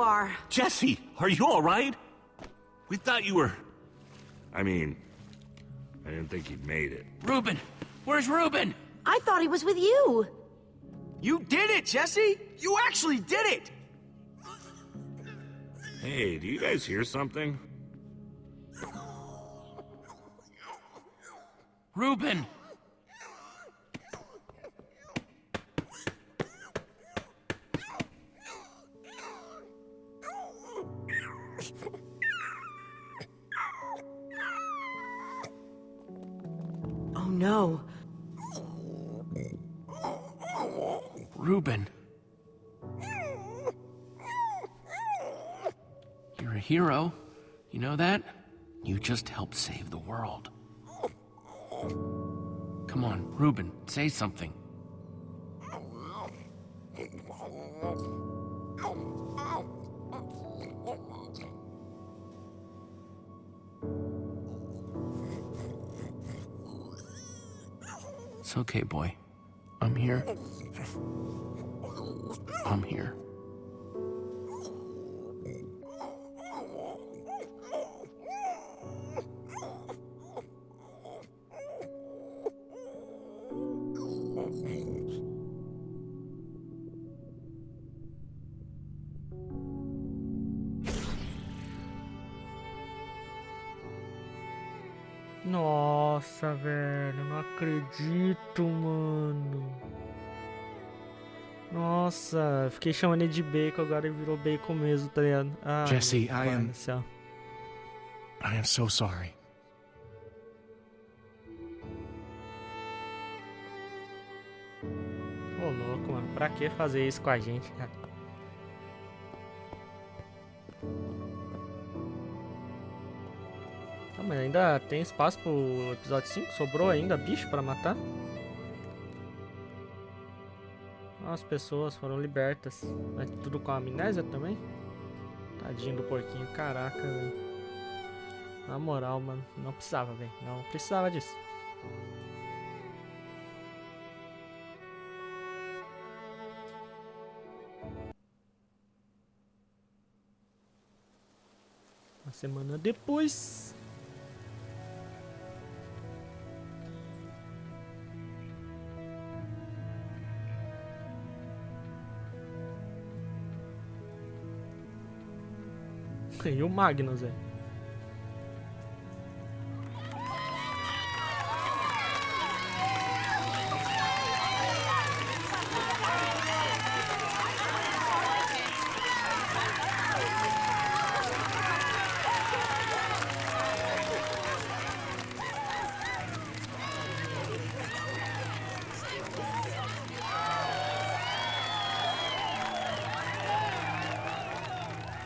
are. Jesse, are you all right? We thought you were... I mean, I didn't think he'd made it. Reuben! Where's Reuben? I thought he was with you. You did it, Jesse! You actually did it! Hey, do you guys hear something? Reuben! Oh no. Reuben. You're a hero. You know that? You just helped save the world. Come on, Reuben, say something. It's okay, boy. I'm here. I'm here. Nossa, velho, não acredito, mano. Nossa, fiquei chamando ele de bacon, agora ele virou bacon mesmo, tá ligado? Ah, Jesse, meu pai do céu. I am so sorry. Ô, louco, mano, pra que fazer isso com a gente, cara? Ah, mas ainda tem espaço pro episódio 5? Sobrou ainda bicho pra matar? As pessoas foram libertas. Mas tudo com amnésia também? Tadinho do porquinho, caraca, velho. Na moral, mano, não precisava, velho. Não precisava disso. Uma semana depois... E o Magnus, velho.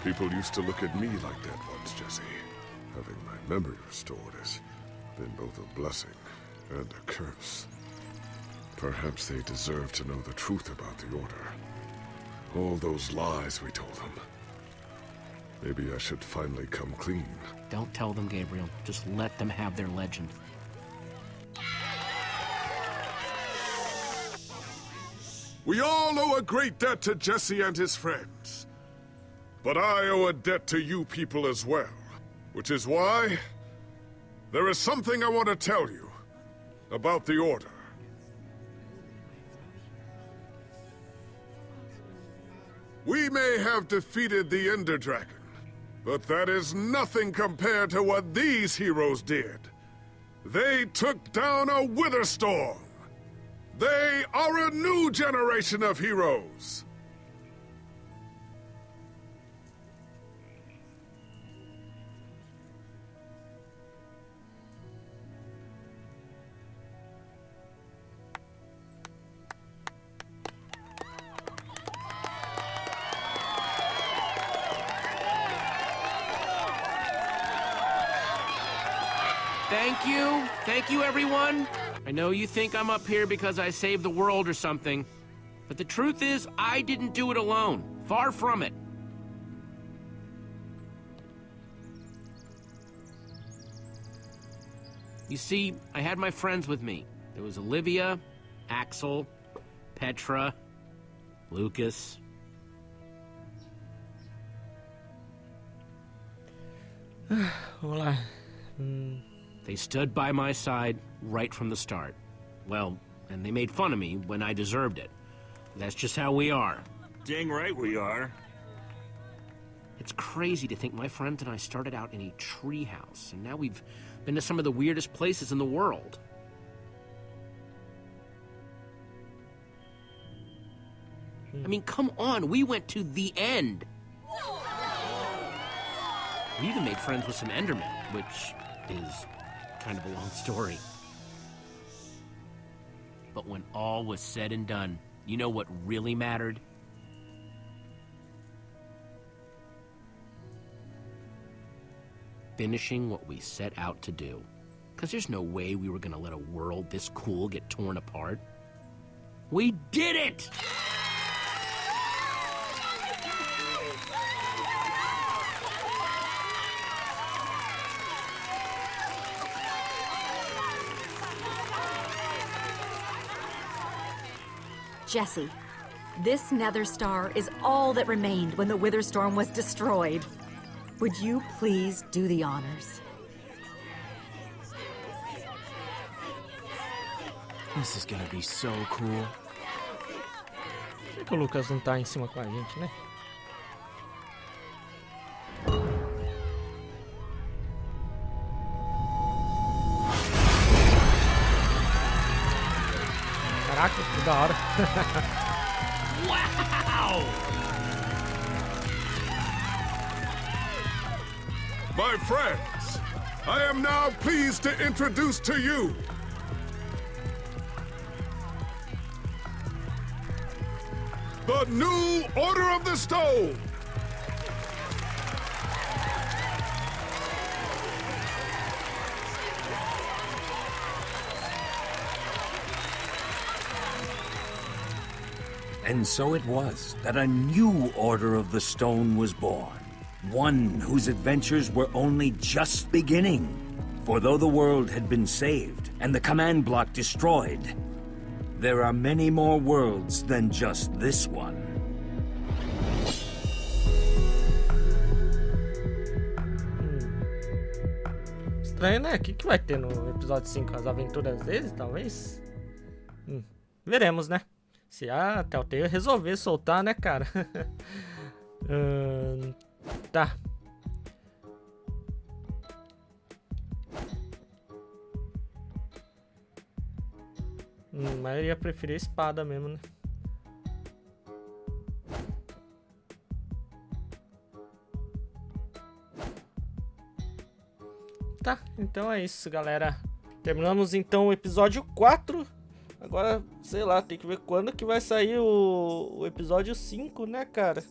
People used to look at me like that once, Jesse. Having my memory restored has been both a blessing and a curse. Perhaps they deserve to know the truth about the Order. All those lies we told them. Maybe I should finally come clean. Don't tell them, Gabriel. Just let them have their legend. We all owe a great debt to Jesse and his friends. But I owe a debt to you people as well. Which is why there is something I want to tell you about the Order. We may have defeated the Ender Dragon, but that is nothing compared to what these heroes did. They took down a Wither Storm. They are a new generation of heroes. Thank you, everyone. I know you think I'm up here because I saved the world or something, but the truth is, I didn't do it alone. Far from it. You see, I had my friends with me. There was Olivia, Axel, Petra, Lucas. Vamos lá. They stood by my side right from the start. Well, and they made fun of me when I deserved it. That's just how we are. Dang right we are. It's crazy to think my friends and I started out in a treehouse, and now we've been to some of the weirdest places in the world. I mean, come on, we went to the end. We even made friends with some Endermen, which is kind of a long story. But when all was said and done, you know what really mattered? Finishing what we set out to do. Because there's no way we were gonna let a world this cool get torn apart. We did it! Jesse, this nether star is all that remained when the Wither Storm was destroyed. Would you please do the honors? This is gonna be so cool. Por que o Lucas não tá em cima com a gente, né? Caraca, que da hora. Wow! My friends, I am now pleased to introduce to you the new Order of the Stone. And so it was that a new Order of the Stone was born. One whose adventures were only just beginning. For though the world had been saved and the command block destroyed, there are many more worlds than just this one. Estranho, né? O que vai ter no episódio 5? As aventuras deles, talvez? Veremos, né? Se a Telltale resolver soltar, né, cara? Tá. Mas eu ia preferir a espada mesmo, né? Tá, então é isso, galera. Terminamos então o episódio 4. Agora, sei lá, tem que ver quando que vai sair o episódio 5, né, cara?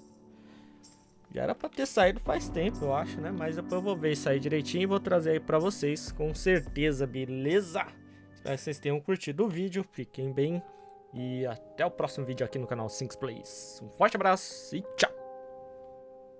Já era pra ter saído faz tempo, eu acho, né? Mas depois eu vou ver isso aí direitinho e vou trazer aí pra vocês, com certeza, beleza? Espero que vocês tenham curtido o vídeo, fiquem bem e até o próximo vídeo aqui no canal SINX Plays. Um forte abraço e tchau!